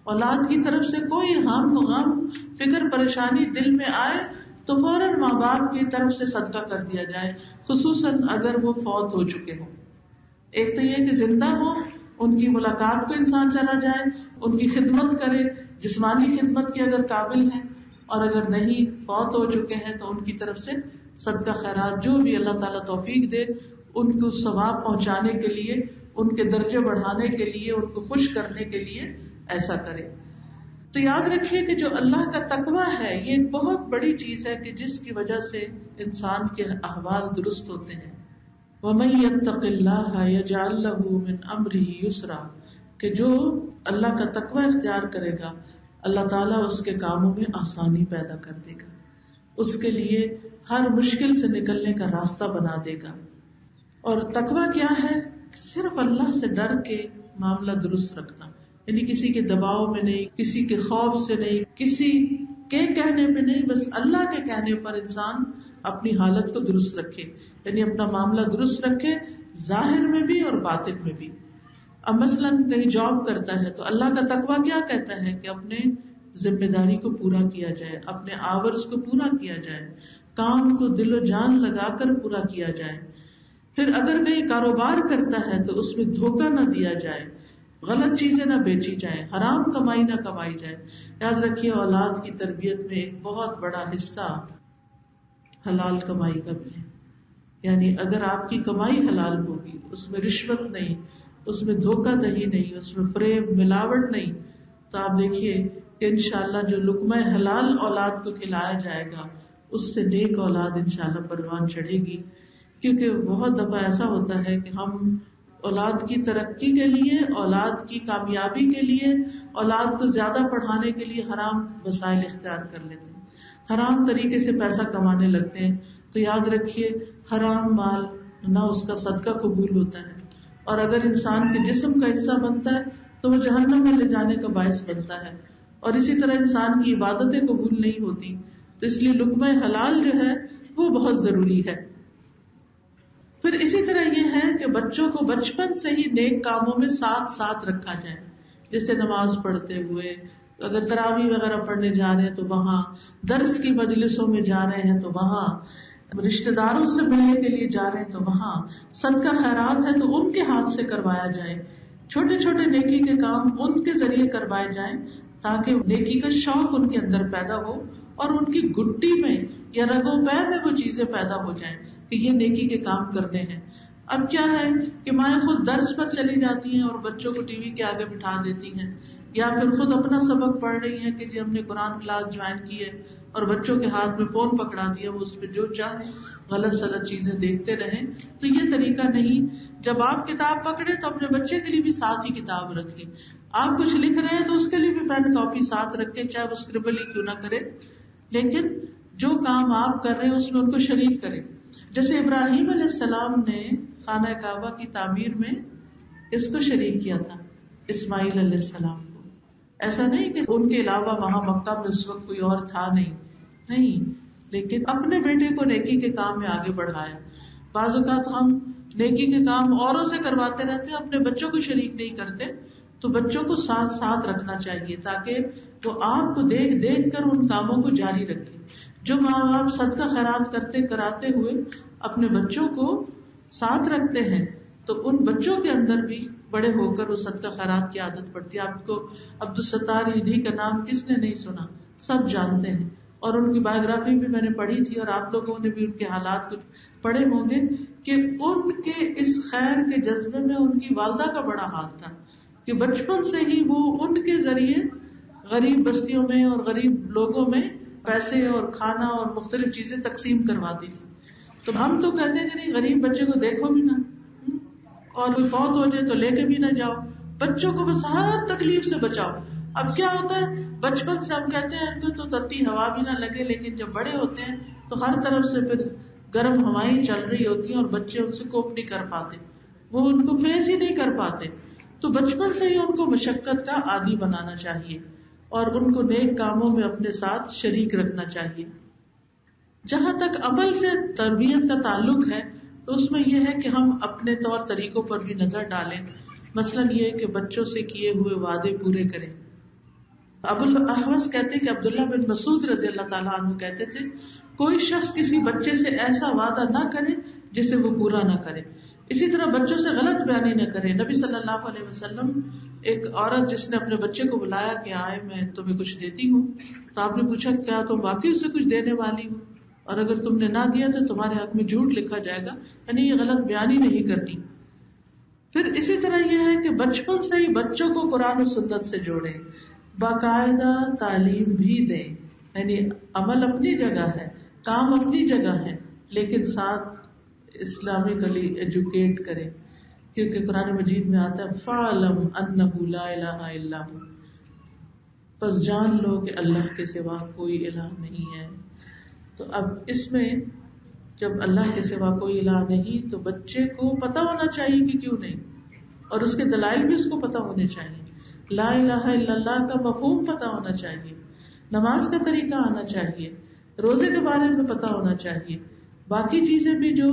اولاد کی طرف سے کوئی غم فکر پریشانی دل میں آئے تو فوراً ماں باپ کی طرف سے صدقہ کر دیا جائے، خصوصاً اگر وہ فوت ہو چکے ہوں. ایک تو یہ کہ زندہ ہو، ان کی ملاقات کو انسان چلا جائے، ان کی خدمت کرے، جسمانی خدمت کے اگر قابل ہیں، اور اگر نہیں فوت ہو چکے ہیں تو ان کی طرف سے صدقہ خیرات جو بھی اللہ تعالیٰ توفیق دے ان کو ثواب پہنچانے کے لیے، ان کے درجے بڑھانے کے لیے، ان کو خوش کرنے کے لیے ایسا کرے. تو یاد رکھیے کہ جو اللہ کا تقویٰ ہے یہ ایک بہت بڑی چیز ہے کہ جس کی وجہ سے انسان کے احوال درست ہوتے ہیں. وَمَن يَتَّقِ اللَّهَ يَجْعَل لَّهُ مِنْ أَمْرِهِ يُسْرًا، کہ جو اللہ کا تقویٰ اختیار کرے گا اللہ تعالیٰ اس کے کاموں میں آسانی پیدا کر دے گا، اس کے لیے ہر مشکل سے نکلنے کا راستہ بنا دے گا. اور تقویٰ کیا ہے؟ صرف اللہ سے ڈر کے معاملہ درست رکھنا، یعنی کسی کے دباؤ میں نہیں، کسی کے خوف سے نہیں، کسی کے کہنے پہ نہیں، بس اللہ کے کہنے پر انسان اپنی حالت کو درست رکھے، یعنی اپنا معاملہ درست رکھے ظاہر میں بھی اور باطن میں بھی. اب مثلاً کہیں جاب کرتا ہے تو اللہ کا تقویٰ کیا کہتا ہے کہ اپنے ذمہ داری کو پورا کیا جائے، اپنے آورز کو پورا کیا جائے، کام کو دل و جان لگا کر پورا کیا جائے. پھر اگر کہیں کاروبار کرتا ہے تو اس میں دھوکہ نہ دیا جائے، غلط چیزیں نہ بیچی جائیں، حرام کمائی نہ کمائی جائے. یاد رکھیے اولاد کی تربیت میں ایک بہت بڑا حصہ حلال کمائی کا بھی ہے. یعنی اگر آپ کی کمائی حلال ہوگی، اس میں رشوت نہیں، اس میں دھوکہ دہی نہیں، اس میں فریب ملاوٹ نہیں، تو آپ دیکھیے کہ انشاءاللہ جو لقمہ حلال اولاد کو کھلایا جائے گا اس سے نیک اولاد انشاءاللہ پروان چڑھے گی. کیونکہ بہت دفعہ ایسا ہوتا ہے کہ ہم اولاد کی ترقی کے لیے، اولاد کی کامیابی کے لیے، اولاد کو زیادہ پڑھانے کے لیے حرام وسائل اختیار کر لیتے ہیں، حرام طریقے سے پیسہ کمانے لگتے ہیں. تو یاد رکھیے حرام مال نہ اس کا صدقہ قبول ہوتا ہے، اور اگر انسان کے جسم کا حصہ بنتا ہے تو وہ جہنم میں لے جانے کا باعث بنتا ہے، اور اسی طرح انسان کی عبادتیں قبول نہیں ہوتی. تو اس لیے لقمہ حلال جو ہے وہ بہت ضروری ہے. پھر اسی طرح یہ ہے کہ بچوں کو بچپن سے ہی نیک کاموں میں ساتھ ساتھ رکھا جائے، جیسے نماز پڑھتے ہوئے، اگر تراویح وغیرہ پڑھنے جا رہے ہیں تو وہاں، درس کی مجلسوں میں جا رہے ہیں تو وہاں، رشتہ داروں سے ملنے کے لیے جا رہے ہیں تو وہاں، صدقہ خیرات ہے تو ان کے ہاتھ سے کروایا جائے. چھوٹے چھوٹے نیکی کے کام ان کے ذریعے کروائے جائیں تاکہ نیکی کا شوق ان کے اندر پیدا ہو اور ان کی گٹی میں یا رگوں پے میں وہ چیزیں پیدا ہو جائیں کہ یہ نیکی کے کام کرنے ہیں. اب کیا ہے کہ مائیں خود درس پر چلی جاتی ہیں اور بچوں کو ٹی وی کے آگے بٹھا دیتی ہیں، یا پھر خود اپنا سبق پڑھ رہی ہیں کہ جی ہم نے قرآن کلاس جوائن کی ہے، اور بچوں کے ہاتھ میں فون پکڑا دیا، وہ اس پہ جو چاہے غلط سلط چیزیں دیکھتے رہیں. تو یہ طریقہ نہیں. جب آپ کتاب پکڑے تو اپنے بچے کے لیے بھی ساتھ ہی کتاب رکھیں. آپ کچھ لکھ رہے ہیں تو اس کے لیے بھی پین کاپی ساتھ رکھیں، چاہے وہ اسکریبل ہی کیوں نہ کرے، لیکن جو کام آپ کر رہے ہیں اس میں ان کو شریک کریں. جیسے ابراہیم علیہ السلام نے خانہ کعبہ کی تعمیر میں اس کو شریک کیا تھا، اسماعیل علیہ السلام کو. ایسا نہیں کہ ان کے علاوہ وہاں مکہ میں اس وقت کوئی اور تھا نہیں، لیکن اپنے بیٹے کو نیکی کے کام میں آگے بڑھایا. بعض اوقات ہم نیکی کے کام اوروں سے کرواتے رہتے ہیں، اپنے بچوں کو شریک نہیں کرتے. تو بچوں کو ساتھ ساتھ رکھنا چاہیے تاکہ وہ آپ کو دیکھ دیکھ کر ان کاموں کو جاری رکھے. جو ماں باپ صدقہ خیرات کرتے کراتے ہوئے اپنے بچوں کو ساتھ رکھتے ہیں تو ان بچوں کے اندر بھی بڑے ہو کر وہ صدقہ خیرات کی عادت پڑتی ہے. آپ کو عبدالستار ایدھی کا نام کس نے نہیں سنا؟ سب جانتے ہیں، اور ان کی بایوگرافی بھی میں نے پڑھی تھی، اور آپ لوگوں نے بھی ان کے حالات کچھ پڑھے ہوں گے کہ ان کے اس خیر کے جذبے میں ان کی والدہ کا بڑا ہاتھ تھا کہ بچپن سے ہی وہ ان کے ذریعے غریب بستیوں میں اور غریب لوگوں میں پیسے اور کھانا اور مختلف چیزیں تقسیم کرواتی تھی. تو ہم تو کہتے ہیں کہ نہیں، غریب بچے کو دیکھو بھی نہ، اور کوئی فوت ہو جائے تو لے کے بھی نہ جاؤ، بچوں کو بس ہر تکلیف سے بچاؤ. اب کیا ہوتا ہے، بچپن سے ہم کہتے ہیں ان کو تو تتی ہوا بھی نہ لگے، لیکن جب بڑے ہوتے ہیں تو ہر طرف سے پھر گرم ہوائیں چل رہی ہوتی ہیں اور بچے ان سے کوپ نہیں کر پاتے، وہ ان کو فیس ہی نہیں کر پاتے. تو بچپن سے ہی ان کو مشقت کا عادی بنانا چاہیے اور ان کو نیک کاموں میں اپنے ساتھ شریک رکھنا چاہیے. جہاں تک عمل سے تربیت کا تعلق ہے تو اس میں یہ ہے کہ ہم اپنے طور طریقوں پر بھی نظر ڈالیں. مثلاً یہ کہ بچوں سے کیے ہوئے وعدے پورے کریں. ابو الاحوص کہتے کہ عبداللہ بن مسعود رضی اللہ تعالیٰ عنہ کہتے تھے کوئی شخص کسی بچے سے ایسا وعدہ نہ کرے جسے وہ پورا نہ کرے. اسی طرح بچوں سے غلط بیانی نہ کرے. نبی صلی اللہ علیہ وسلم، ایک عورت جس نے اپنے بچے کو بلایا کہ آئے میں تمہیں کچھ دیتی ہوں، تو آپ نے پوچھا کیا تم واقعی اسے کچھ دینے والی ہو، اور اگر تم نے نہ دیا تو تمہارے حق میں جھوٹ لکھا جائے گا. یعنی یہ غلط بیانی نہیں کرنی. پھر اسی طرح یہ ہے کہ بچپن سے ہی بچوں کو قرآن و سنت سے جوڑیں، باقاعدہ تعلیم بھی دیں. یعنی عمل اپنی جگہ ہے، کام اپنی جگہ ہے، لیکن ساتھ اسلامکلی ایجوکیٹ کریں، کیونکہ قرآن مجید میں آتا ہے فَاعْلَمْ أَنَّهُ لَا إِلَهَ إِلَّا هُوَ. پس جان لو کہ اللہ کے سوا کوئی الہ نہیں ہے. تو اب اس میں جب اللہ کے سوا کوئی الہ نہیں تو بچے کو پتا ہونا چاہیے کہ کیوں نہیں, اور اس کے دلائل بھی اس کو پتا ہونے چاہیے. لا الہ الا اللہ کا مفہوم پتا ہونا چاہیے, نماز کا طریقہ آنا چاہیے, روزے کے بارے میں پتا ہونا چاہیے, باقی چیزیں بھی جو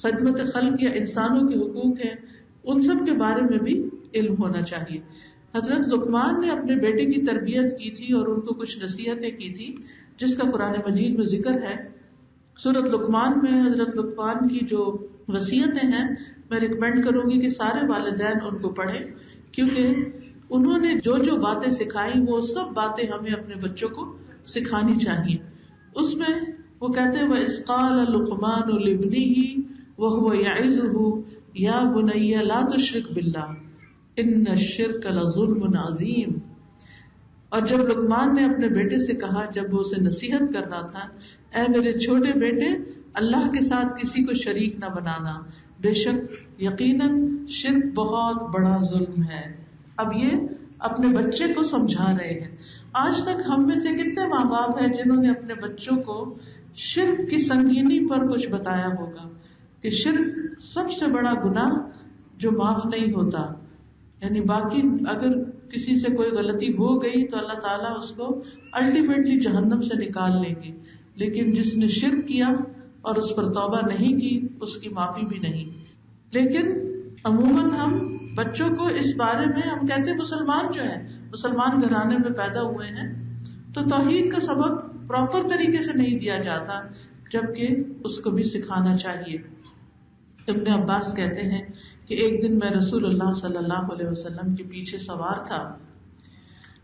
خدمت خلق یا انسانوں کے حقوق ہیں ان سب کے بارے میں بھی علم ہونا چاہیے. حضرت لقمان نے اپنے بیٹے کی تربیت کی تھی اور ان کو کچھ نصیحتیں کی تھی جس کا قرآن مجید میں ذکر ہے. سورۃ لقمان میں حضرت لقمان کی جو وصیتیں ہیں میں ریکمینڈ کروں گی کہ سارے والدین ان کو پڑھیں, کیونکہ انہوں نے جو جو باتیں سکھائی وہ سب باتیں ہمیں اپنے بچوں کو سکھانی چاہیے. اس میں وہ کہتے ہیں وَإِذْ قَالَ لُقْمَانُ لِابْنِهِ وَهُوَ يَعِظُهُ يَا بُنَيَّ لَا تُشْرِكْ بِاللَّهِ إِنَّ الشِّرْكَ لَظُلْمٌ عَظِيمٌ. اور جب لقمان نے اپنے بیٹے سے کہا جب وہ اسے نصیحت کر رہا تھا, اے میرے چھوٹے بیٹے اللہ کے ساتھ کسی کو شریک نہ بنانا, بے شک یقیناً شرک بہت بڑا ظلم ہے. اب یہ اپنے بچے کو سمجھا رہے ہیں. آج تک ہم میں سے کتنے ماں باپ ہیں جنہوں نے اپنے بچوں کو شرک کی سنگینی پر کچھ بتایا ہوگا کہ شرک سب سے بڑا گناہ جو معاف نہیں ہوتا, یعنی باقی اگر کسی سے کوئی غلطی ہو گئی تو اللہ تعالیٰ اس کو الٹیمیٹلی جہنم سے نکال لیں گے, لیکن جس نے شرک کیا اور اس پر توبہ نہیں کی اس کی معافی بھی نہیں. لیکن عموماً ہم بچوں کو اس بارے میں ہم کہتے ہیں مسلمان جو ہیں مسلمان گھرانے میں پیدا ہوئے ہیں تو توحید کا سبق پراپر طریقے سے نہیں دیا جاتا, جبکہ اس کو بھی سکھانا چاہیے. ابن عباس کہتے ہیں کہ ایک دن میں رسول اللہ صلی اللہ علیہ وسلم کے پیچھے سوار تھا.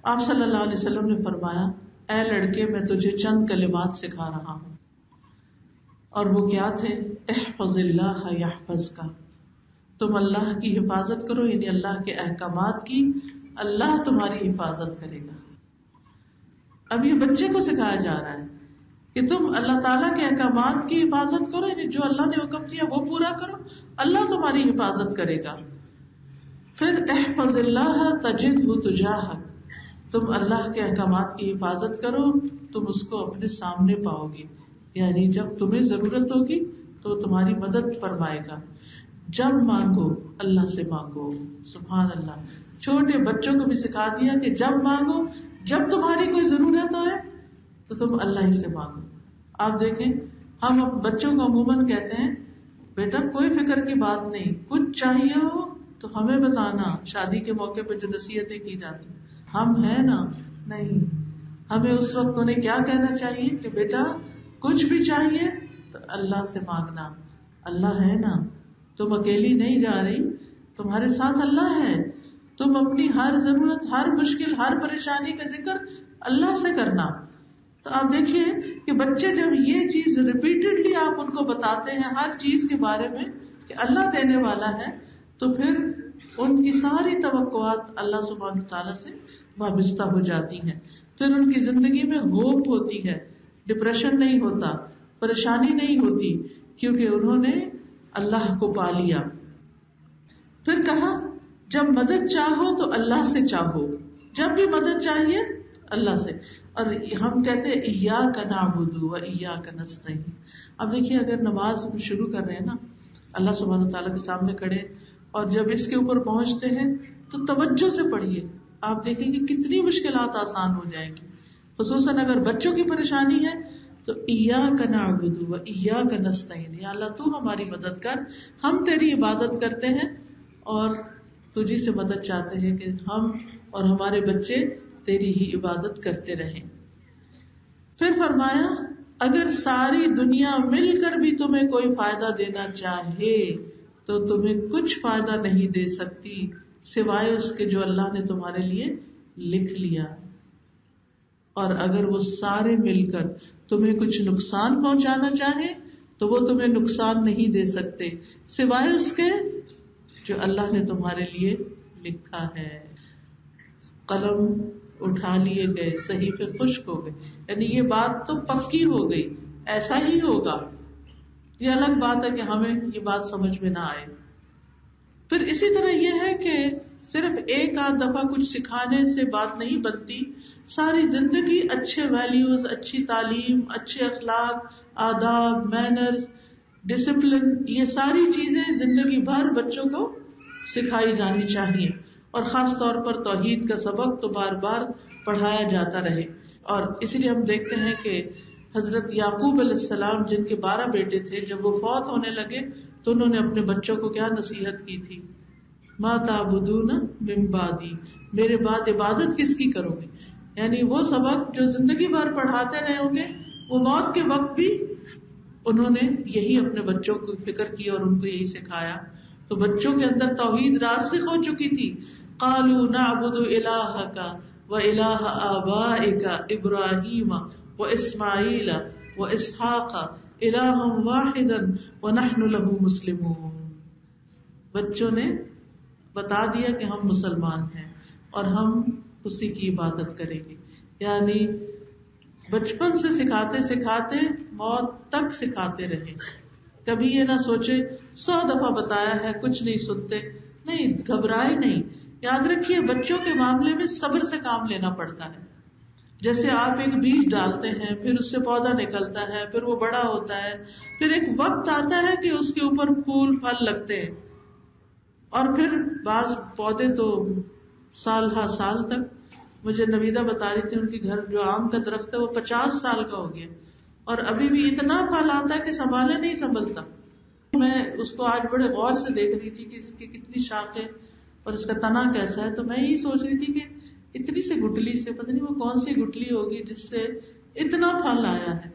آپ صلی اللہ علیہ وسلم نے فرمایا, اے لڑکے میں تجھے چند کلمات سکھا رہا ہوں, اور وہ کیا تھے؟ احفظ اللہ یحفظک, تم اللہ کی حفاظت کرو, یعنی اللہ کے احکامات کی, اللہ تمہاری حفاظت کرے گا. اب یہ بچے کو سکھایا جا رہا ہے کہ تم اللہ تعالیٰ کے احکامات کی حفاظت کرو, یعنی جو اللہ نے حکم دیا وہ پورا کرو, اللہ تمہاری حفاظت کرے گا. پھر احفظ اللہ تجدہ تجاہک, تم اللہ کے احکامات کی حفاظت کرو تم اس کو اپنے سامنے پاؤ گے, یعنی جب تمہیں ضرورت ہوگی تو تمہاری مدد فرمائے گا. جب مانگو اللہ سے مانگو. سبحان اللہ, چھوٹے بچوں کو بھی سکھا دیا کہ جب مانگو, جب تمہاری کوئی ضرورت ہے تو تم اللہ ہی سے مانگو. آپ دیکھیں ہم بچوں کو عموماً کہتے ہیں بیٹا کوئی فکر کی بات نہیں, کچھ چاہیے ہو تو ہمیں بتانا. شادی کے موقع پہ جو نصیحتیں کی جاتی ہم ہیں نا, نہیں, ہمیں اس وقت انہیں کیا کہنا چاہیے کہ بیٹا کچھ بھی چاہیے تو اللہ سے مانگنا. اللہ ہے نا, تم اکیلی نہیں جا رہی, تمہارے ساتھ اللہ ہے. تم اپنی ہر ضرورت, ہر مشکل, ہر پریشانی کا ذکر اللہ سے کرنا. تو آپ دیکھیے کہ بچے جب یہ چیز ریپیٹڈلی آپ ان کو بتاتے ہیں ہر چیز کے بارے میں کہ اللہ دینے والا ہے, تو پھر ان کی ساری توقعات اللہ سبحانہ تعالیٰ سے وابستہ ہو جاتی ہیں. پھر ان کی زندگی میں ہوپ ہوتی ہے, ڈپریشن نہیں ہوتا, پریشانی نہیں ہوتی, کیونکہ انہوں نے اللہ کو پا لیا. پھر کہا جب مدد چاہو تو اللہ سے چاہو, جب بھی مدد چاہیے اللہ سے. اور ہم کہتے ہیں ایاک نعبد و ایاک نستعین. اب دیکھیے اگر نماز شروع کر رہے ہیں نا اللہ سبحانہ تعالیٰ کے سامنے کھڑے, اور جب اس کے اوپر پہنچتے ہیں تو توجہ سے پڑھیے, آپ دیکھیں کہ کتنی مشکلات آسان ہو جائیں گی. خصوصاً اگر بچوں کی پریشانی ہے تو ایاک نعبد و ایاک نستعین, یا اللہ تو ہماری مدد کر, ہم تیری عبادت کرتے ہیں اور تجھی سے مدد چاہتے ہیں کہ ہم اور ہمارے بچے تیری ہی عبادت کرتے رہیں. پھر فرمایا اگر ساری دنیا مل کر بھی تمہیں کوئی فائدہ دینا چاہے تو تمہیں کچھ فائدہ نہیں دے سکتی سوائے اس کے جو اللہ نے تمہارے لیے لکھ لیا. اور اگر وہ سارے مل کر تمہیں کچھ نقصان پہنچانا چاہے تو وہ تمہیں نقصان نہیں دے سکتے سوائے اس کے جو اللہ نے تمہارے لیے لکھا ہے. قلم اٹھا لیے گئے, صحیفے خشک ہو گئے, یعنی یہ بات تو پکی ہو گئی, ایسا ہی ہوگا. یہ الگ بات ہے کہ ہمیں یہ بات سمجھ میں نہ آئے. پھر اسی طرح یہ ہے کہ صرف ایک آدھ دفعہ کچھ سکھانے سے بات نہیں بنتی, ساری زندگی اچھے ویلیوز، اچھی تعلیم، اچھے اخلاق، آداب، مینرز، ڈسپلن، یہ ساری چیزیں زندگی بھر بچوں کو سکھائی جانی چاہیے، اور خاص طور پر توحید کا سبق تو بار بار پڑھایا جاتا رہے. اور اسی لیے ہم دیکھتے ہیں کہ حضرت یعقوب علیہ السلام جن کے 12 بیٹے تھے، جب وہ فوت ہونے لگے تو انہوں نے اپنے بچوں کو کیا نصیحت کی تھی؟ ما تعبدون من بعدی، میرے بعد عبادت کس کی کرو گے؟ یعنی وہ سبق جو زندگی بھر پڑھاتے رہے ہوں گے، وہ موت کے وقت بھی انہوں نے یہی اپنے بچوں کو فکر کی اور ان کو یہی سکھایا. تو بچوں کے اندر توحید راسخ ہو چکی تھی. قالوا نعبد الہک و الہ آبائک ابراہیم و اسماعیل و اسحاق الہا واحدا ونحن له مسلمون. بچوں نے بتا دیا کہ ہم مسلمان ہیں اور ہم اسی کی عبادت کریں گے. یعنی بچپن سے سکھاتے سکھاتے موت تک سکھاتے رہے. کبھی یہ نہ سوچے 100 دفعہ بتایا ہے کچھ نہیں سنتے، نہیں، گھبرائے نہیں. یاد رکھیے بچوں کے معاملے میں صبر سے کام لینا پڑتا ہے. جیسے آپ ایک بیج ڈالتے ہیں، پھر اس سے پودا نکلتا ہے، پھر وہ بڑا ہوتا ہے، پھر ایک وقت آتا ہے کہ اس کے اوپر پھول پھل لگتے ہیں، اور پھر بعض پودے تو سال ہا سال تک. مجھے نویدہ بتا رہی تھی ان کے گھر جو آم کا درخت ہے وہ 50 سال کا ہو گیا اور ابھی بھی اتنا پھل آتا ہے کہ سنبھالے نہیں سنبھلتا. میں اس کو آج بڑے غور سے دیکھ رہی تھی کہ اس کی کتنی شاخیں اور اس کا تنا کیسا ہے. تو میں یہی سوچ رہی تھی کہ اتنی سی گٹلی سے پتہ نہیں وہ کون سی گٹلی ہوگی جس سے اتنا پھل آیا ہے.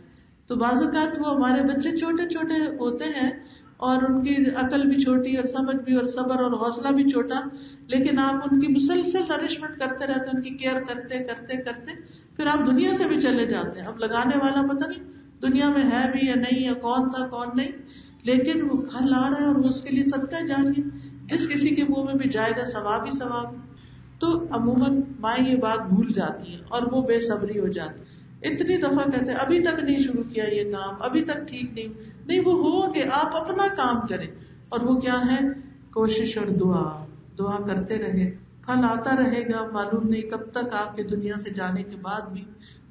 تو بعض اوقات وہ ہمارے بچے چھوٹے چھوٹے ہوتے ہیں اور ان کی عقل بھی چھوٹی اور سمجھ بھی اور صبر اور حوصلہ بھی چھوٹا، لیکن آپ ان کی مسلسل نرشمنٹ کرتے رہتے ہیں، ان کی کیئر کرتے کرتے کرتے پھر آپ دنیا سے بھی چلے جاتے ہیں. اب لگانے والا پتہ نہیں دنیا میں ہے بھی یا نہیں، یا کون تھا کون نہیں، لیکن وہ پھل آ رہا ہے اور وہ اس کے لیے صدقہ جاری ہے. جس کسی کے منہ میں بھی جائے گا ثواب ہی ثواب. تو عموماً مائیں یہ بات بھول جاتی ہیں اور وہ بے صبری ہو جاتی. اتنی دفعہ کہتے ہیں ابھی تک نہیں شروع کیا یہ کام، ابھی تک ٹھیک نہیں. وہ ہو کہ آپ اپنا کام کریں، اور وہ کیا ہے؟ کوشش اور دعا کرتے رہے. پھل آتا رہے گا، معلوم نہیں کب تک آپ کے دنیا سے جانے کے بعد بھی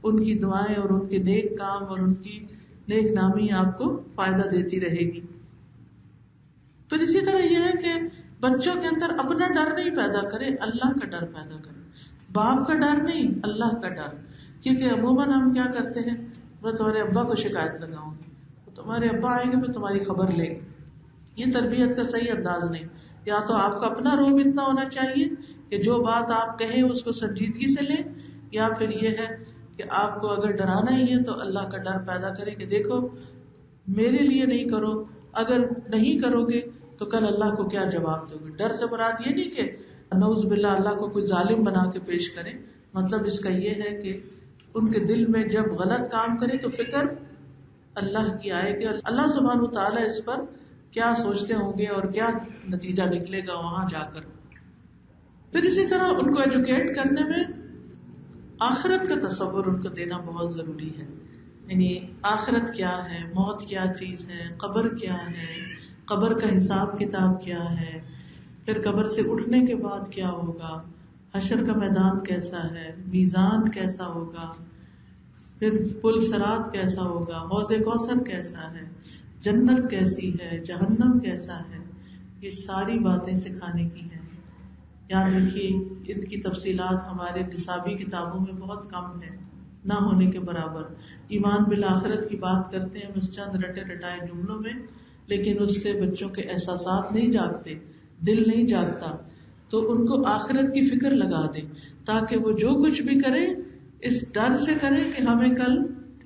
ان کی دعائیں اور ان کے نیک کام اور ان کی نیک نامی آپ کو فائدہ دیتی رہے گی. پھر اسی طرح یہ ہے کہ بچوں کے اندر اپنا ڈر نہیں پیدا کرے، اللہ کا ڈر پیدا کرے. باپ کا ڈر نہیں، اللہ کا ڈر. کیونکہ عموماً ہم کیا کرتے ہیں، میں تمہارے ابا کو شکایت لگاؤں گی، تمہارے ابا آئیں گے میں تمہاری خبر لیں گے. یہ تربیت کا صحیح انداز نہیں. یا تو آپ کا اپنا روب اتنا ہونا چاہیے کہ جو بات آپ کہیں اس کو سنجیدگی سے لیں، یا پھر یہ ہے کہ آپ کو اگر ڈرانا ہی ہے تو اللہ کا ڈر پیدا کرے کہ دیکھو میرے لیے نہیں کرو، اگر نہیں کرو گے تو کل اللہ کو کیا جواب دو گے. ڈر سے مراد یہ نہیں کہ نعوذ باللہ اللہ کو کوئی ظالم بنا کے پیش کرے. مطلب اس کا یہ ہے کہ ان کے دل میں جب غلط کام کرے تو فکر اللہ کی آئے کہ اللہ سبحانہ وتعالیٰ اس پر کیا سوچتے ہوں گے اور کیا نتیجہ نکلے گا وہاں جا کر. پھر اسی طرح ان کو ایجوکیٹ کرنے میں آخرت کا تصور ان کو دینا بہت ضروری ہے. یعنی آخرت کیا ہے، موت کیا چیز ہے، قبر کیا ہے، قبر کا حساب کتاب کیا ہے، پھر قبر سے اٹھنے کے بعد کیا ہوگا، حشر کا میدان کیسا ہے، میزان کیسا ہوگا، پھر پل صراط کیسا ہوگا، حوض کوثر کیسا ہے، جنت کیسی ہے، جہنم کیسا ہے. یہ ساری باتیں سکھانے کی ہیں. یاد رکھیے ان کی تفصیلات ہمارے نصابی کتابوں میں بہت کم ہے، نہ ہونے کے برابر. ایمان بالآخرت کی بات کرتے ہیں بس چند رٹے رٹائے جملوں میں، لیکن اس سے بچوں کے احساسات نہیں جاگتے، دل نہیں جاگتا. تو ان کو آخرت کی فکر لگا دیں تاکہ وہ جو کچھ بھی کریں اس ڈر سے کریں کہ ہمیں کل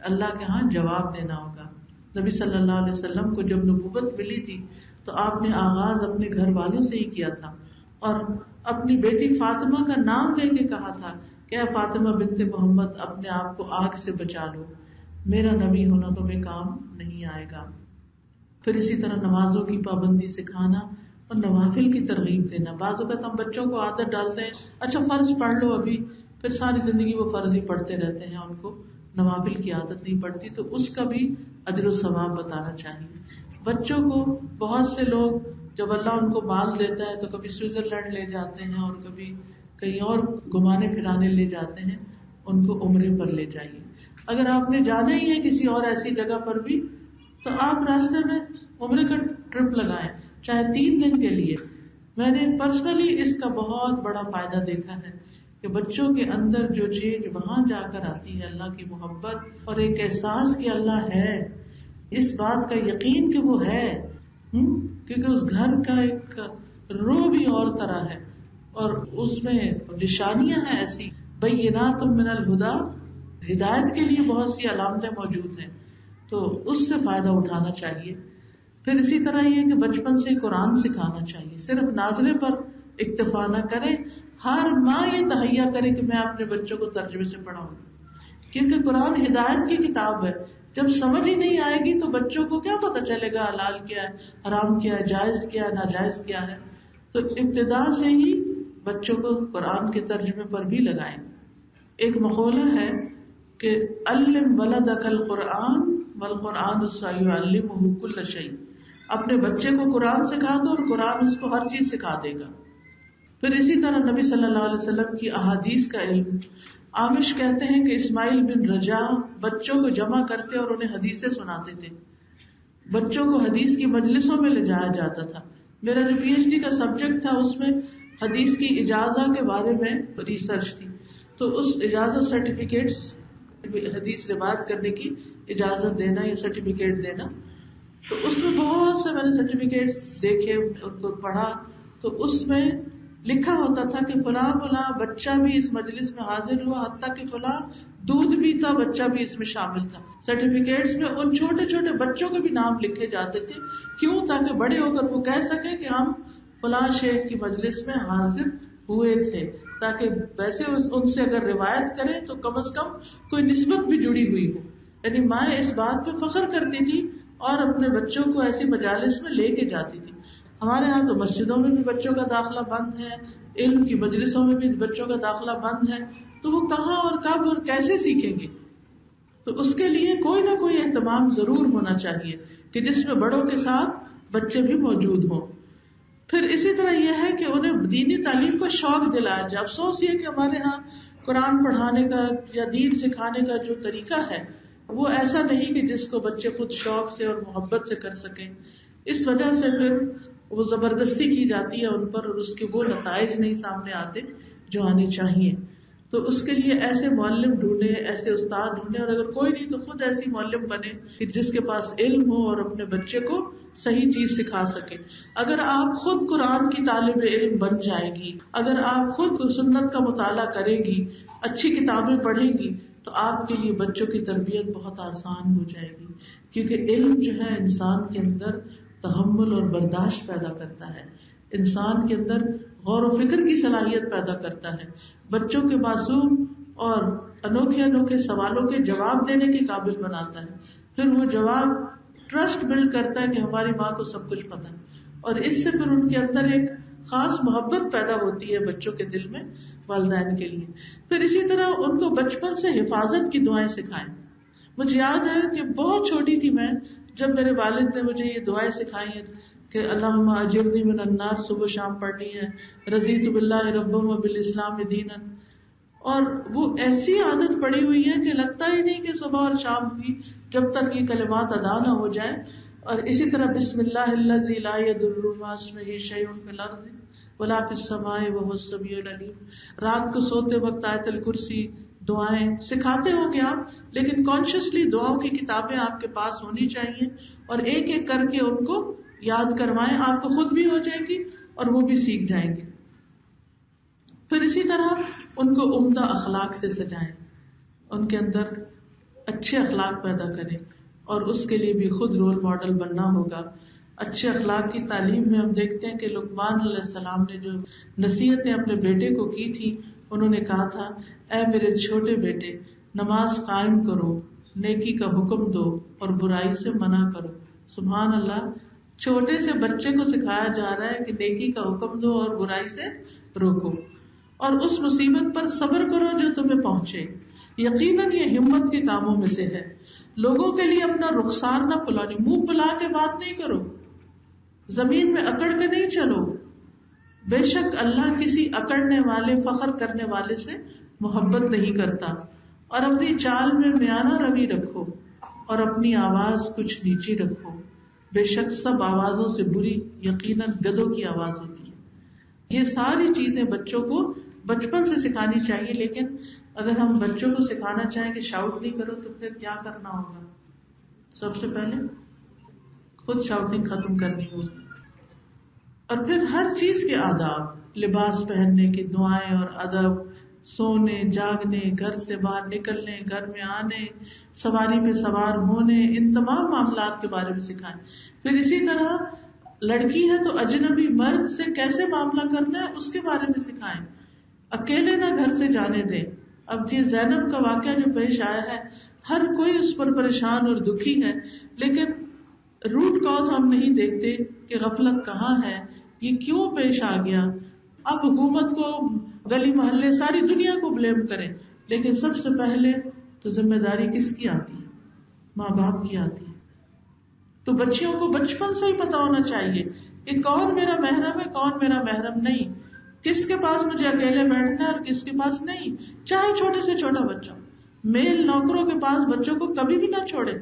اللہ کے ہاں جواب دینا ہوگا. نبی صلی اللہ علیہ وسلم کو جب نبوت ملی تھی تو آپ نے آغاز اپنے گھر والوں سے ہی کیا تھا، اور اپنی بیٹی فاطمہ کا نام لے کے کہا تھا کہ اے فاطمہ بنت محمد اپنے آپ کو آگ سے بچا لو، میرا نبی ہونا تمہیں کام نہیں آئے گا. پھر اسی طرح نمازوں کی پابندی سکھانا اور نوافل کی ترغیب دینا. بعض اوقات ہم بچوں کو عادت ڈالتے ہیں اچھا فرض پڑھ لو ابھی، پھر ساری زندگی وہ فرض ہی پڑھتے رہتے ہیں، ان کو نوافل کی عادت نہیں پڑتی. تو اس کا بھی اجر و ثواب بتانا چاہیے. بچوں کو بہت سے لوگ جب اللہ ان کو مال دیتا ہے تو کبھی سوئٹزرلینڈ لے جاتے ہیں اور کبھی کہیں اور گھمانے پھرانے لے جاتے ہیں. ان کو عمرے پر لے جائیے. اگر آپ نے جانا ہی ہے کسی اور ایسی جگہ پر بھی تو آپ راستے میں عمرے کا ٹرپ لگائیں, چاہے 3 دن کے لیے. میں نے پرسنلی اس کا بہت بڑا فائدہ دیکھا ہے کہ بچوں کے اندر جو چیز وہاں جا کر آتی ہے, اللہ کی محبت اور ایک احساس کہ اللہ ہے, اس بات کا یقین کہ وہ ہے, کیونکہ اس گھر کا ایک روح بھی اور طرح ہے اور اس میں نشانیاں ہیں ایسی, بینات من الہدیٰ, ہدایت کے لیے بہت سی علامتیں موجود ہیں, تو اس سے فائدہ اٹھانا چاہیے. پھر اسی طرح یہ کہ بچپن سے قرآن سکھانا چاہیے, صرف نازلے پر اکتفا نہ کریں, ہر ماں یہ تہیا کرے کہ میں اپنے بچوں کو ترجمے سے پڑھاؤں, کیونکہ قرآن ہدایت کی کتاب ہے. جب سمجھ ہی نہیں آئے گی تو بچوں کو کیا پتہ چلے گا حلال کیا ہے, حرام کیا ہے, جائز کیا ہے, ناجائز کیا ہے. تو ابتدا سے ہی بچوں کو قرآن کے ترجمے پر بھی لگائیں. ایک مقولہ ہے کہ علم ولدک القرآن والقرآن سیعلمہ کل شیء, اپنے بچے کو قرآن سکھا دو اور قرآن اس کو ہر چیز سکھا دے گا. پھر اسی طرح نبی صلی اللہ علیہ وسلم کی احادیث کا علم. عامش کہتے ہیں کہ اسماعیل بن رجا بچوں کو جمع کرتے اور انہیں حدیثیں سناتے تھے. بچوں کو حدیث کی مجلسوں میں لے جایا جاتا تھا. میرا جو پی ایچ ڈی کا سبجیکٹ تھا اس میں حدیث کی اجازہ کے بارے میں ریسرچ تھی, تو اس اجازت سرٹیفکیٹس, حدیث روایت کرنے کی اجازت دینا یا سرٹیفکیٹ دینا, تو اس میں بہت سے میں نے سرٹیفکیٹس دیکھے, ان کو پڑھا, تو اس میں لکھا ہوتا تھا کہ فلاں فلاں بچہ بھی اس مجلس میں حاضر ہوا, حتیٰ کہ فلاں دودھ پیتا بچہ بھی اس میں شامل تھا. سرٹیفکیٹس میں ان چھوٹے چھوٹے بچوں کے بھی نام لکھے جاتے تھے. کیوں؟ تاکہ بڑے ہو کر وہ کہہ سکیں کہ ہم فلاں شیخ کی مجلس میں حاضر ہوئے تھے, تاکہ ویسے ان سے اگر روایت کریں تو کم از کم کوئی نسبت بھی جڑی ہوئی ہو. یعنی مائیں اس بات پہ فخر کرتی تھی اور اپنے بچوں کو ایسی مجالس میں لے کے جاتی تھی. ہمارے ہاں تو مسجدوں میں بھی بچوں کا داخلہ بند ہے, علم کی مجلسوں میں بھی بچوں کا داخلہ بند ہے, تو وہ کہاں اور کب اور کیسے سیکھیں گے؟ تو اس کے لیے کوئی نہ کوئی اہتمام ضرور ہونا چاہیے کہ جس میں بڑوں کے ساتھ بچے بھی موجود ہوں. پھر اسی طرح یہ ہے کہ انہیں دینی تعلیم کا شوق دلایا جائے. افسوس یہ کہ ہمارے ہاں قرآن پڑھانے کا یا دین سکھانے کا جو طریقہ ہے وہ ایسا نہیں کہ جس کو بچے خود شوق سے اور محبت سے کر سکیں. اس وجہ سے پھر وہ زبردستی کی جاتی ہے ان پر اور اس کے وہ نتائج نہیں سامنے آتے جو آنے چاہیے. تو اس کے لیے ایسے معلم ڈھونڈے, ایسے استاد ڈھونڈے, اور اگر کوئی نہیں تو خود ایسی معلم بنے کہ جس کے پاس علم ہو اور اپنے بچے کو صحیح چیز سکھا سکے. اگر آپ خود قرآن کی طالب علم بن جائے گی, اگر آپ خود سنت کا مطالعہ کرے گی, اچھی کتابیں پڑھے گی, تو آپ کے لیے بچوں کی تربیت بہت آسان ہو جائے گی. کیونکہ علم جو ہے انسان کے اندر تحمل اور برداشت پیدا کرتا ہے, انسان کے اندر غور و فکر کی صلاحیت پیدا کرتا ہے, بچوں کے معصوم اور انوکھے انوکھے سوالوں کے جواب دینے کے قابل بناتا ہے. پھر وہ جواب ٹرسٹ بلڈ کرتا ہے کہ ہماری ماں کو سب کچھ پتا ہے, اور اس سے پھر ان کے اندر ایک خاص محبت پیدا ہوتی ہے بچوں کے دل میں والدین کے لیے. پھر اسی طرح ان کو بچپن سے حفاظت کی دعائیں سکھائیں. مجھے یاد ہے کہ بہت چھوٹی تھی میں جب میرے والد نے مجھے یہ دعائیں سکھائی ہیں کہ اللہم اجرنی من النار صبح شام پڑھنی ہے, رضیت باللہ ربا وبالاسلام دینا, اور وہ ایسی عادت پڑی ہوئی ہے کہ لگتا ہی نہیں کہ صبح اور شام بھی جب تک یہ کلمات ادا نہ ہو جائیں. اور اسی طرح بسم اللہ الذی لا یضر مع اسمہ شیء فی الارض ولا فی السماء وهو السمیع العلیم. رات کو سوتے وقت آیت الکرسی دعائیں سکھاتے ہو کہ آپ, لیکن کانشیسلی دعاؤں کی کتابیں آپ کے پاس ہونی چاہیے اور ایک ایک کر کے ان کو یاد کروائیں. آپ کو خود بھی ہو جائے گی اور وہ بھی سیکھ جائیں گے. پھر اسی طرح ان کو عمدہ اخلاق سے سجائیں, ان کے اندر اچھے اخلاق پیدا کریں, اور اس کے لیے بھی خود رول ماڈل بننا ہوگا. اچھے اخلاق کی تعلیم میں ہم دیکھتے ہیں کہ لقمان علیہ السلام نے جو نصیحتیں اپنے بیٹے کو کی تھی, انہوں نے کہا تھا اے میرے چھوٹے بیٹے, نماز قائم کرو, نیکی کا حکم دو اور برائی سے منع کرو. سبحان اللہ, چھوٹے سے بچے کو سکھایا جا رہا ہے کہ نیکی کا حکم دو اور برائی سے روکو, اور اس مصیبت پر صبر کرو جو تمہیں پہنچے. یقیناً یہ ہمت کے کاموں میں سے ہے. لوگوں کے لیے اپنا رخسار نہ پھلانی, منہ پھلا کے بات نہیں کرو, زمین میں اکڑ کے نہیں چلو, بے شک اللہ کسی اکڑنے والے فخر کرنے والے سے محبت نہیں کرتا. اور اپنی چال میں میانہ روی رکھو اور اپنی آواز کچھ نیچی رکھو. بے شک سب آوازوں سے بری یقیناً گدھوں کی آواز ہوتی ہے. یہ ساری چیزیں بچوں کو بچپن سے سکھانی چاہیے. لیکن اگر ہم بچوں کو سکھانا چاہیں کہ شاؤٹ نہیں کرو تو پھر کیا کرنا ہوگا؟ سب سے پہلے خود شاؤٹنگ ختم کرنی ہوگی. اور پھر ہر چیز کے آداب، لباس پہننے کے، دعائیں اور ادب، سونے جاگنے، گھر سے باہر نکلنے، گھر میں آنے، سواری پہ سوار ہونے، ان تمام معاملات کے بارے میں سکھائیں. پھر اسی طرح لڑکی ہے تو اجنبی مرد سے کیسے معاملہ کرنا ہے اس کے بارے میں سکھائیں. اکیلے نہ گھر سے جانے دیں. اب یہ زینب کا واقعہ جو پیش آیا ہے، ہر کوئی اس پر پریشان اور دکھی ہے، لیکن روٹ کاز ہم نہیں دیکھتے کہ غفلت کہاں ہے، یہ کیوں پیش آ گیا. اب حکومت کو، گلی محلے، ساری دنیا کو بلیم کریں، لیکن سب سے پہلے تو ذمہ داری کس کی آتی ہے؟ ماں باپ کی آتی ہے. تو بچیوں کو بچپن سے ہی پتا ہونا چاہیے کہ کون میرا محرم ہے، کون میرا محرم نہیں، کس کے پاس مجھے اکیلے بیٹھنا ہے اور کس کے پاس نہیں. چاہے چھوٹے سے چھوٹا بچہ. میل نوکروں کے پاس بچوں کو کبھی بھی نہ چھوڑے.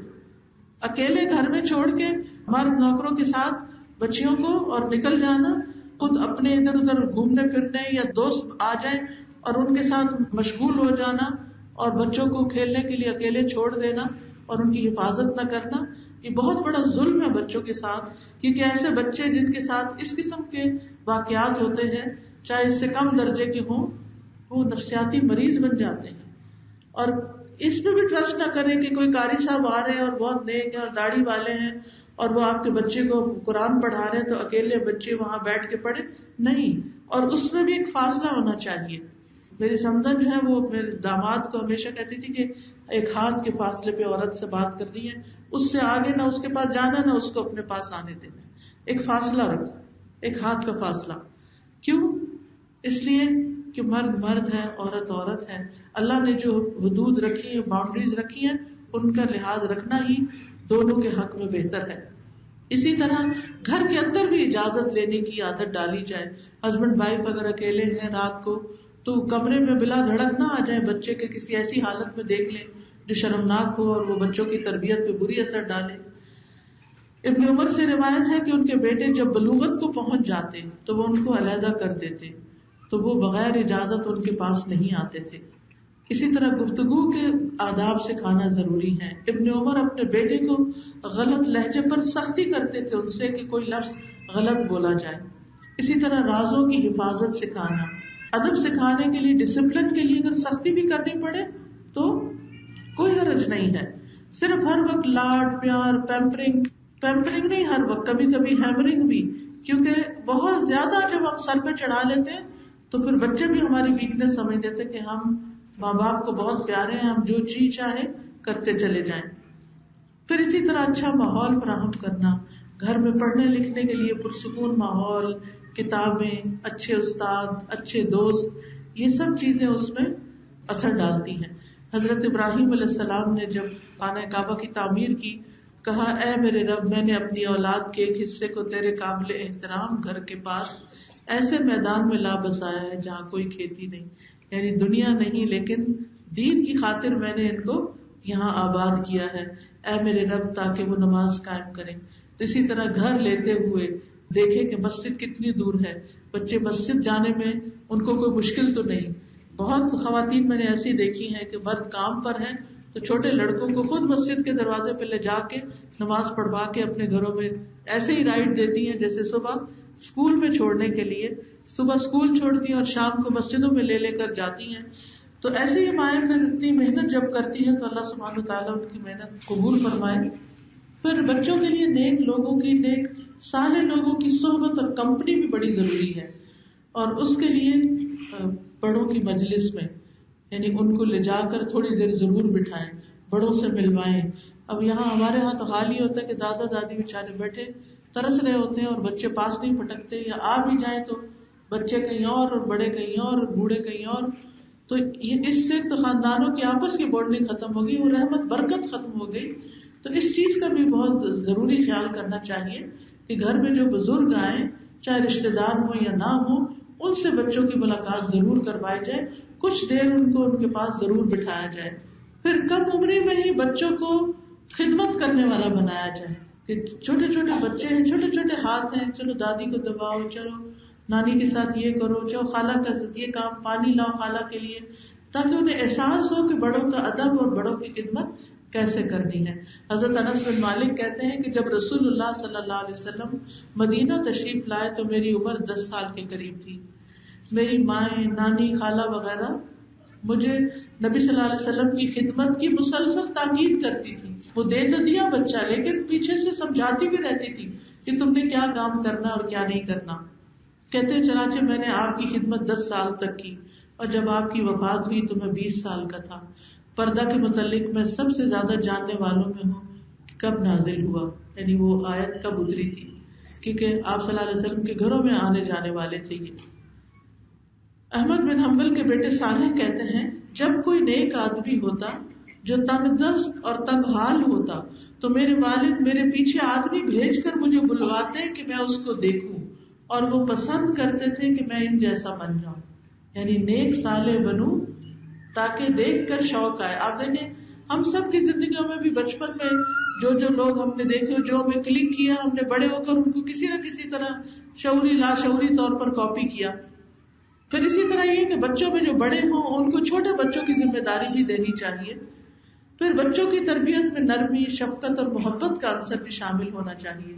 اکیلے گھر میں چھوڑ کے مرد نوکروں کے ساتھ بچیوں کو اور نکل جانا، خود اپنے ادھر ادھر گھومنے پھرنے، یا دوست آ جائیں اور ان کے ساتھ مشغول ہو جانا اور بچوں کو کھیلنے کے لیے اکیلے چھوڑ دینا اور ان کی حفاظت نہ کرنا، یہ بہت بڑا ظلم ہے بچوں کے ساتھ. کیونکہ ایسے بچے جن کے ساتھ اس قسم کے واقعات ہوتے ہیں، چاہے اس سے کم درجے کے ہوں، وہ نفسیاتی مریض بن جاتے ہیں. اور اس پہ بھی ٹرسٹ نہ کریں کہ کوئی قاری صاحب آ رہے ہیں اور بہت نیک ہیں اور داڑھی والے ہیں اور وہ آپ کے بچے کو قرآن پڑھا رہے ہیں تو اکیلے بچے وہاں بیٹھ کے پڑھے نہیں. اور اس میں بھی ایک فاصلہ ہونا چاہیے. میری سمدن جو ہے وہ میرے داماد کو ہمیشہ کہتی تھی کہ ایک ہاتھ کے فاصلے پہ عورت سے بات کرنی ہے، اس سے آگے نہ اس کے پاس جانا نہ اس کو اپنے پاس آنے دینا. ایک فاصلہ رکھو، ایک ہاتھ کا فاصلہ. کیوں؟ اس لیے کہ مرد مرد ہے، عورت عورت ہے. اللہ نے جو حدود رکھی ہیں، باؤنڈریز رکھی ہیں، ان کا لحاظ رکھنا ہی دونوں کے حق میں بہتر ہے. اسی طرح گھر کے اندر بھی اجازت لینے کی عادت ڈالی جائے. ہسبینڈ وائف اگر اکیلے ہیں رات کو تو کمرے میں بلا دھڑک نہ آ جائیں، بچے کے کسی ایسی حالت میں دیکھ لیں جو شرمناک ہو اور وہ بچوں کی تربیت پہ بری اثر ڈالے. ابن عمر سے روایت ہے کہ ان کے بیٹے جب بلوغت کو پہنچ جاتے تو وہ ان کو علیحدہ کر دیتے، تو وہ بغیر اجازت ان کے پاس نہیں آتے تھے. اسی طرح گفتگو کے آداب سکھانا ضروری ہے. ابن عمر اپنے بیٹے کو غلط لہجے پر سختی کرتے تھے ان سے کہ کوئی لفظ غلط بولا جائے. اسی طرح رازوں کی حفاظت سکھانا. ادب سکھانے کے لیے، ڈسپلن کے لیے اگر سختی بھی کرنی پڑے تو کوئی حرج نہیں ہے. صرف ہر وقت لاڈ پیار، پیمپرنگ نہیں ہر وقت، کبھی کبھی ہیمرنگ بھی. کیونکہ بہت زیادہ جب ہم سر پہ چڑھا لیتے ہیں تو پھر بچے بھی ہماری ویکنیس سمجھ لیتے کہ ہم ماں باپ کو بہت پیارے ہیں، ہم جو چیز چاہے کرتے چلے جائیں. پھر اسی طرح اچھا ماحول فراہم کرنا، گھر میں پڑھنے لکھنے کے لیے پرسکون ماحول، کتابیں، اچھے استاد، اچھے دوست، یہ سب چیزیں اس میں اثر ڈالتی ہیں. حضرت ابراہیم علیہ السلام نے جب خانہ کعبہ کی تعمیر کی، کہا اے میرے رب، میں نے اپنی اولاد کے ایک حصے کو تیرے قابل احترام گھر کے پاس ایسے میدان میں لا بسایا ہے جہاں کوئی کھیتی نہیں، یعنی دنیا نہیں لیکن دین کی خاطر میں نے ان کو یہاں آباد کیا ہے، اے میرے رب، تاکہ وہ نماز قائم کریں. تو اسی طرح گھر لیتے ہوئے دیکھے کہ مسجد کتنی دور ہے، بچے مسجد جانے میں ان کو کوئی مشکل تو نہیں. بہت خواتین میں نے ایسی دیکھی ہیں کہ مرد کام پر ہیں تو چھوٹے لڑکوں کو خود مسجد کے دروازے پہ لے جا کے نماز پڑھوا کے اپنے گھروں میں ایسے ہی رائڈ دیتی ہیں جیسے صبح اسکول میں چھوڑنے کے لیے، صبح اسکول چھوڑتی ہیں اور شام کو مسجدوں میں لے کر جاتی ہیں. تو ایسے ہی مائیں پھر اتنی محنت جب کرتی ہے تو اللہ سبحانہ تعالیٰ ان کی محنت قبول فرمائے. پھر بچوں کے لیے نیک لوگوں کی، نیک صالح لوگوں کی صحبت اور کمپنی بھی بڑی ضروری ہے. اور اس کے لیے بڑوں کی مجلس میں، یعنی ان کو لے جا کر تھوڑی دیر ضرور بٹھائیں، بڑوں سے ملوائیں. اب ہمارے ہاں تو حال یہ ہوتا ہے کہ دادا دادی بیچارے بیٹھے ترس رہے ہوتے ہیں اور بچے پاس نہیں پٹکتے، یا آ بھی جائیں تو بچے کہیں اور بڑے کہیں اور بوڑھے کہیں اور. تو اس سے تو خاندانوں کی آپس کی بانڈنگ ختم ہوگی، وہ رحمت برکت ختم ہو گئی. تو اس چیز کا بھی بہت ضروری خیال کرنا چاہیے کہ گھر میں جو بزرگ آئیں، چاہے رشتے دار ہوں یا نہ ہوں، ان سے بچوں کی ملاقات ضرور کروائی جائے، کچھ دیر ان کو ان کے پاس ضرور بٹھایا جائے. پھر کم عمری میں ہی بچوں کو خدمت کرنے والا بنایا جائے کہ چھوٹے چھوٹے بچے ہیں، چھوٹے چھوٹے ہاتھ ہیں، چلو دادی کو دباؤ، چلو نانی کے ساتھ یہ کرو، چلو خالہ کا یہ کام، پانی لاؤ خالہ کے لیے، تاکہ انہیں احساس ہو کہ بڑوں کا ادب اور بڑوں کی خدمت کیسے کرنی ہے. حضرت انس بن مالک کہتے ہیں کہ جب رسول اللہ صلی اللہ علیہ وسلم مدینہ تشریف لائے تو میری عمر 10 سال کے قریب تھی. میری مائیں، نانی، خالہ وغیرہ مجھے نبی صلی اللہ علیہ وسلم کی خدمت کی مسلسل تاکید کرتی تھی. وہ دے تو دیا بچہ، لیکن پیچھے سے سمجھاتی بھی رہتی تھی کہ تم نے کیا کام کرنا اور کیا نہیں کرنا. کہتے ہیں چنانچہ میں نے آپ کی خدمت 10 سال تک کی، اور جب آپ کی وفات ہوئی تو میں 20 سال کا تھا. پردہ کے متعلق میں سب سے زیادہ جاننے والوں میں ہوں کہ کب نازل ہوا، یعنی وہ آیت کب اتری تھی، کیونکہ آپ صلی اللہ علیہ وسلم کے گھروں میں آنے جانے والے تھے یہ. احمد بن حنبل کے بیٹے صالح کہتے ہیں جب کوئی نیک آدمی ہوتا جو تنگ دست اور تنگ حال ہوتا تو میرے والد میرے پیچھے آدمی بھیج کر مجھے بلواتے کہ میں اس کو دیکھوں، اور وہ پسند کرتے تھے کہ میں ان جیسا بن جاؤں، یعنی نیک صالح بنوں تاکہ دیکھ کر شوق آئے. آپ دیکھیں ہم سب کی زندگیوں میں بھی بچپن میں جو لوگ ہم نے دیکھے، جو ہمیں کلک کیا، ہم نے بڑے ہو کر ان کو کسی نہ کسی طرح شعوری لاشعوری طور پر کاپی کیا. پھر اسی طرح یہ کہ بچوں میں جو بڑے ہوں ان کو چھوٹے بچوں کی ذمہ داری بھی دینی چاہیے. پھر بچوں کی تربیت میں نرمی، شفقت اور محبت کا عنصر بھی شامل ہونا چاہیے.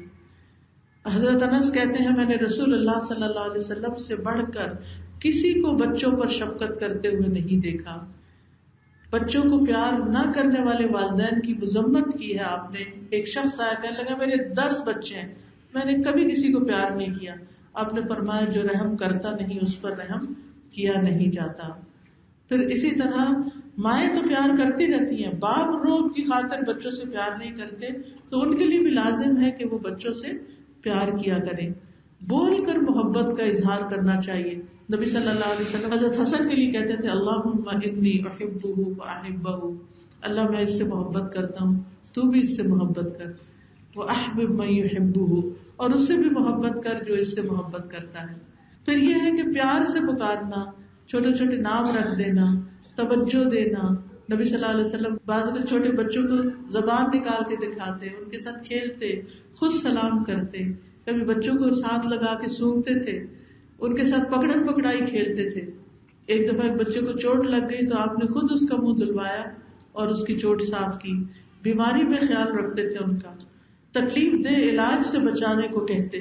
حضرت انس کہتے ہیں میں نے رسول اللہ صلی اللہ علیہ وسلم سے بڑھ کر کسی کو بچوں پر شفقت کرتے ہوئے نہیں دیکھا. بچوں کو پیار نہ کرنے والے والدین کی مذمت کی ہے آپ نے. ایک شخص آیا کہنے لگا میرے 10 بچے ہیں، میں نے کبھی کسی کو پیار نہیں کیا. آپ نے فرمایا جو رحم کرتا نہیں اس پر رحم کیا نہیں جاتا. پھر اسی طرح مائیں تو پیار کرتی رہتی ہیں، باپ روب کی خاطر بچوں سے پیار نہیں کرتے تو ان کے لیے بھی لازم ہے کہ وہ بچوں سے پیار کیا کریں. بول کر محبت کا اظہار کرنا چاہیے. نبی صلی اللہ علیہ وسلم حضرت حسن کے لیے کہتے تھے اللہم انی احبہ واحبہ، اللہ میں اس سے محبت کرتا ہوں تو بھی اس سے محبت کر. واحبب من یحبہ، اور اس سے بھی محبت کر جو اس سے محبت کرتا ہے. پھر یہ ہے کہ پیار سے پکارنا، چھوٹے چھوٹے نام رکھ دینا، توجہ دینا. نبی صلی اللہ علیہ وسلم بعض اوقات چھوٹے بچوں کو زبان نکال کے دکھاتے، ان کے ساتھ کھیلتے، خود سلام کرتے، کبھی بچوں کو ساتھ لگا کے سونگتے تھے، ان کے ساتھ پکڑن پکڑائی کھیلتے تھے. ایک دفعہ ایک بچے کو چوٹ لگ گئی تو آپ نے خود اس کا منہ دھلوایا اور اس کی چوٹ صاف کی. بیماری میں خیال رکھتے تھے ان کا، تکلیف دہ علاج سے بچانے کو کہتے.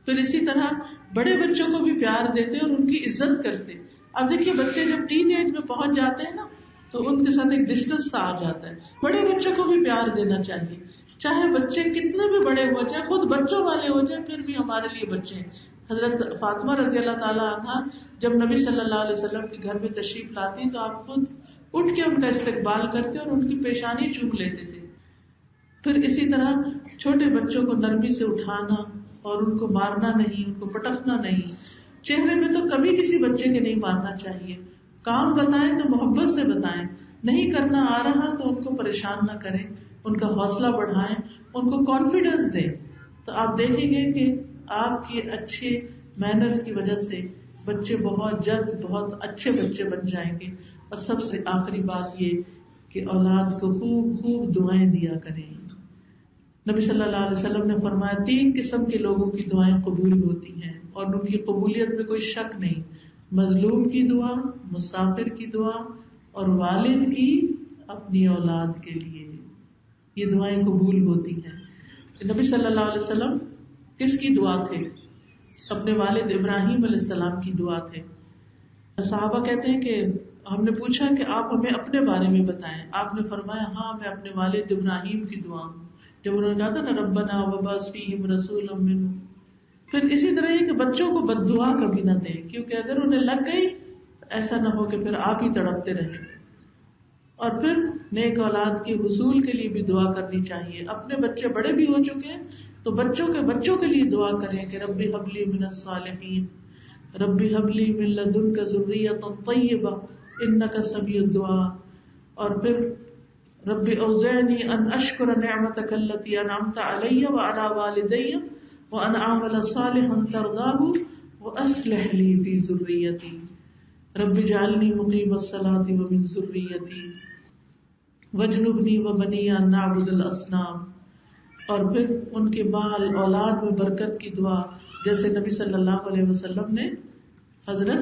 پھر اسی طرح بڑے بچوں کو بھی پیار دیتے اور ان کی عزت کرتے. اب دیکھیے بچے جب ٹین ایج میں پہنچ جاتے ہیں نا تو ان کے ساتھ ایک ڈسٹینس سا آ جاتا ہے. بڑے بچوں کو بھی پیار دینا چاہیے، چاہے بچے کتنے بھی بڑے ہو جائیں، خود بچوں والے ہو جائیں، پھر بھی ہمارے لیے بچے ہیں. حضرت فاطمہ رضی اللہ تعالیٰ عنہا جب نبی صلی اللہ علیہ وسلم کے گھر میں تشریف لاتی تو آپ خود اٹھ کے ان کا استقبال کرتے اور ان کی پیشانی چوم لیتے تھے. پھر اسی طرح چھوٹے بچوں کو نرمی سے اٹھانا اور ان کو مارنا نہیں، ان کو پٹکنا نہیں. چہرے میں تو کبھی کسی بچے کے نہیں مارنا چاہیے. کام بتائیں تو محبت سے بتائیں، نہیں کرنا آ رہا تو ان کو پریشان نہ کریں، ان کا حوصلہ بڑھائیں، ان کو کانفیڈنس دیں. تو آپ دیکھیں گے کہ آپ کے اچھے مینرز کی وجہ سے بچے بہت جلد بہت اچھے بچے بن جائیں گے. اور سب سے آخری بات یہ کہ اولاد کو خوب خوب دعائیں دیا کریں. نبی صلی اللہ علیہ وسلم نے فرمایا 3 قسم کے لوگوں کی دعائیں قبول ہوتی ہیں اور ان کی قبولیت میں کوئی شک نہیں. مظلوم کی دعا، مسافر کی دعا، اور والد کی اپنی اولاد کے لیے، یہ دعائیں قبول ہوتی ہیں. نبی صلی اللہ علیہ وسلم کس کی دعا تھے؟ اپنے والد ابراہیم علیہ السلام کی دعا تھے. صحابہ کہتے ہیں کہ ہم نے پوچھا کہ آپ ہمیں اپنے بارے میں بتائیں. آپ نے فرمایا ہاں میں اپنے والد ابراہیم کی دعا ہوں. جب انہوں نے کہا تھا نا ربنا وبعث فیہم رسولا منہم. پھر اسی طرح یہ کہ بچوں کو بد دعا کبھی نہ دیں، کیونکہ اگر انہیں لگ گئی ایسا نہ ہو کہ پھر آپ ہی تڑپتے رہیں. اور پھر نیک اولاد کے حصول کے لیے بھی دعا کرنی چاہیے. اپنے بچے بڑے بھی ہو چکے ہیں تو بچوں کے لیے دعا کریں کہ ربی ہب لی من الصالحین، ربی ہب لی من لدنک ذریۃ طیبہ انک سمیع الدعاء. اور پھر رب اوزعنی ان اشکر نعمتک التی انعمت علی وعلی والدی وان اعمل صالحا ترضاہ وأصلح لي في ذريتي رب اجعلني مقيم الصلاة ومن ذريتي واجنبني وبني أن نعبد الأصنام. اور پھر ان کے مال اولاد میں برکت کی دعا، جیسے نبی صلی اللہ علیہ وسلم نے حضرت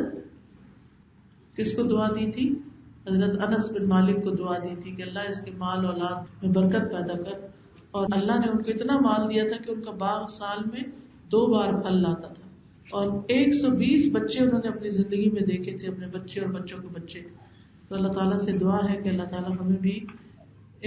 کس کو دعا دی تھی؟ حضرت انس بن مالک کو دعا دی تھی کہ اللہ اس کے مال اولاد میں برکت پیدا کر. اور اللہ نے ان کو اتنا مال دیا تھا کہ ان کا باغ سال میں 2 بار پھل لاتا تھا، اور 120 بچے انہوں نے اپنی زندگی میں دیکھے تھے، اپنے بچے اور بچوں کے بچے. تو اللہ تعالیٰ سے دعا ہے کہ اللہ تعالیٰ ہمیں بھی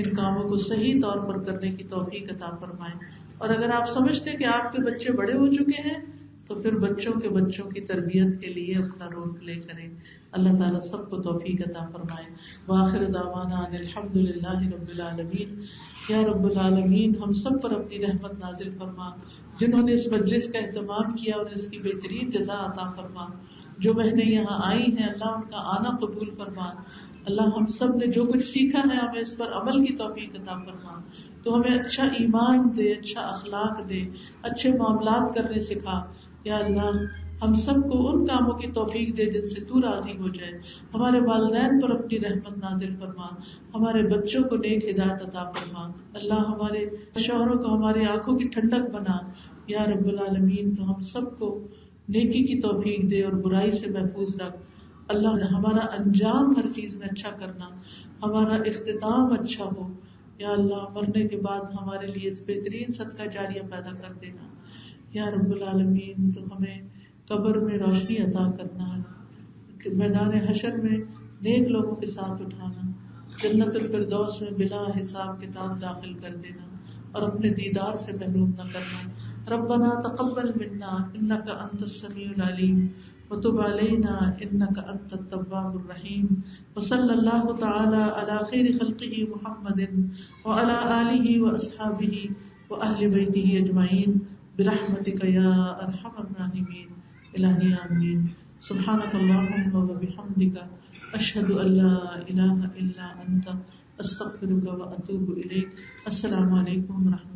ان کاموں کو صحیح طور پر کرنے کی توفیق عطا فرمائے. اور اگر آپ سمجھتے کہ آپ کے بچے بڑے ہو چکے ہیں تو پھر بچوں کے بچوں کی تربیت کے لیے اپنا رول پلے کریں. اللہ تعالیٰ سب کو توفیق عطا فرمائے. وآخر دعوانا ان الحمد للہ رب العالمین. یا رب العالمین ہم سب پر اپنی رحمت نازل فرما. جنہوں نے اس مجلس کا اہتمام کیا اور اس کی بہترین جزا عطا فرما. جو بہنیں یہاں آئی ہیں اللہ ان کا آنا قبول فرما. اللہ ہم سب نے جو کچھ سیکھا ہے ہمیں اس پر عمل کی توفیق عطا فرما. تو ہمیں اچھا ایمان دے، اچھا اخلاق دے، اچھے معاملات کرنے سکھا. یا اللہ ہم سب کو ان کاموں کی توفیق دے جن سے تو راضی ہو جائے. ہمارے والدین پر اپنی رحمت نازل فرما. ہمارے بچوں کو نیک ہدایت عطا فرما. اللہ ہمارے شوہروں کو ہماری آنکھوں کی ٹھنڈک بنا. یا رب العالمین تو ہم سب کو نیکی کی توفیق دے اور برائی سے محفوظ رکھ. اللہ ہمارا انجام ہر چیز میں اچھا کرنا، ہمارا اختتام اچھا ہو. یا اللہ مرنے کے بعد ہمارے لیے اس بہترین صدقہ جاریہ پیدا کر دینا. یا رب العالمین تو ہمیں قبر میں روشنی عطا کرنا ہے، میدان حشر میں نیک لوگوں کے ساتھ اٹھانا، جنت الفردوس میں بلا حساب کتاب داخل کر دینا اور اپنے دیدار سے محروم نہ کرنا. ربنا تقبل منا انک انت السمیع العلیم وتب علینا انک انت التواب الرحیم. وصلی اللہ تعالی علی خیر خلقہ محمد وعلی آلہ واصحابہ واہل بیتہ اجمعین برحمتک یا ارحم الراحمین. الہی آمین. سبحانک اللہم وبحمدک اشہد ان لا الہ الا انت استغفرک واتوب الیک. السلام علیکم ورحمۃ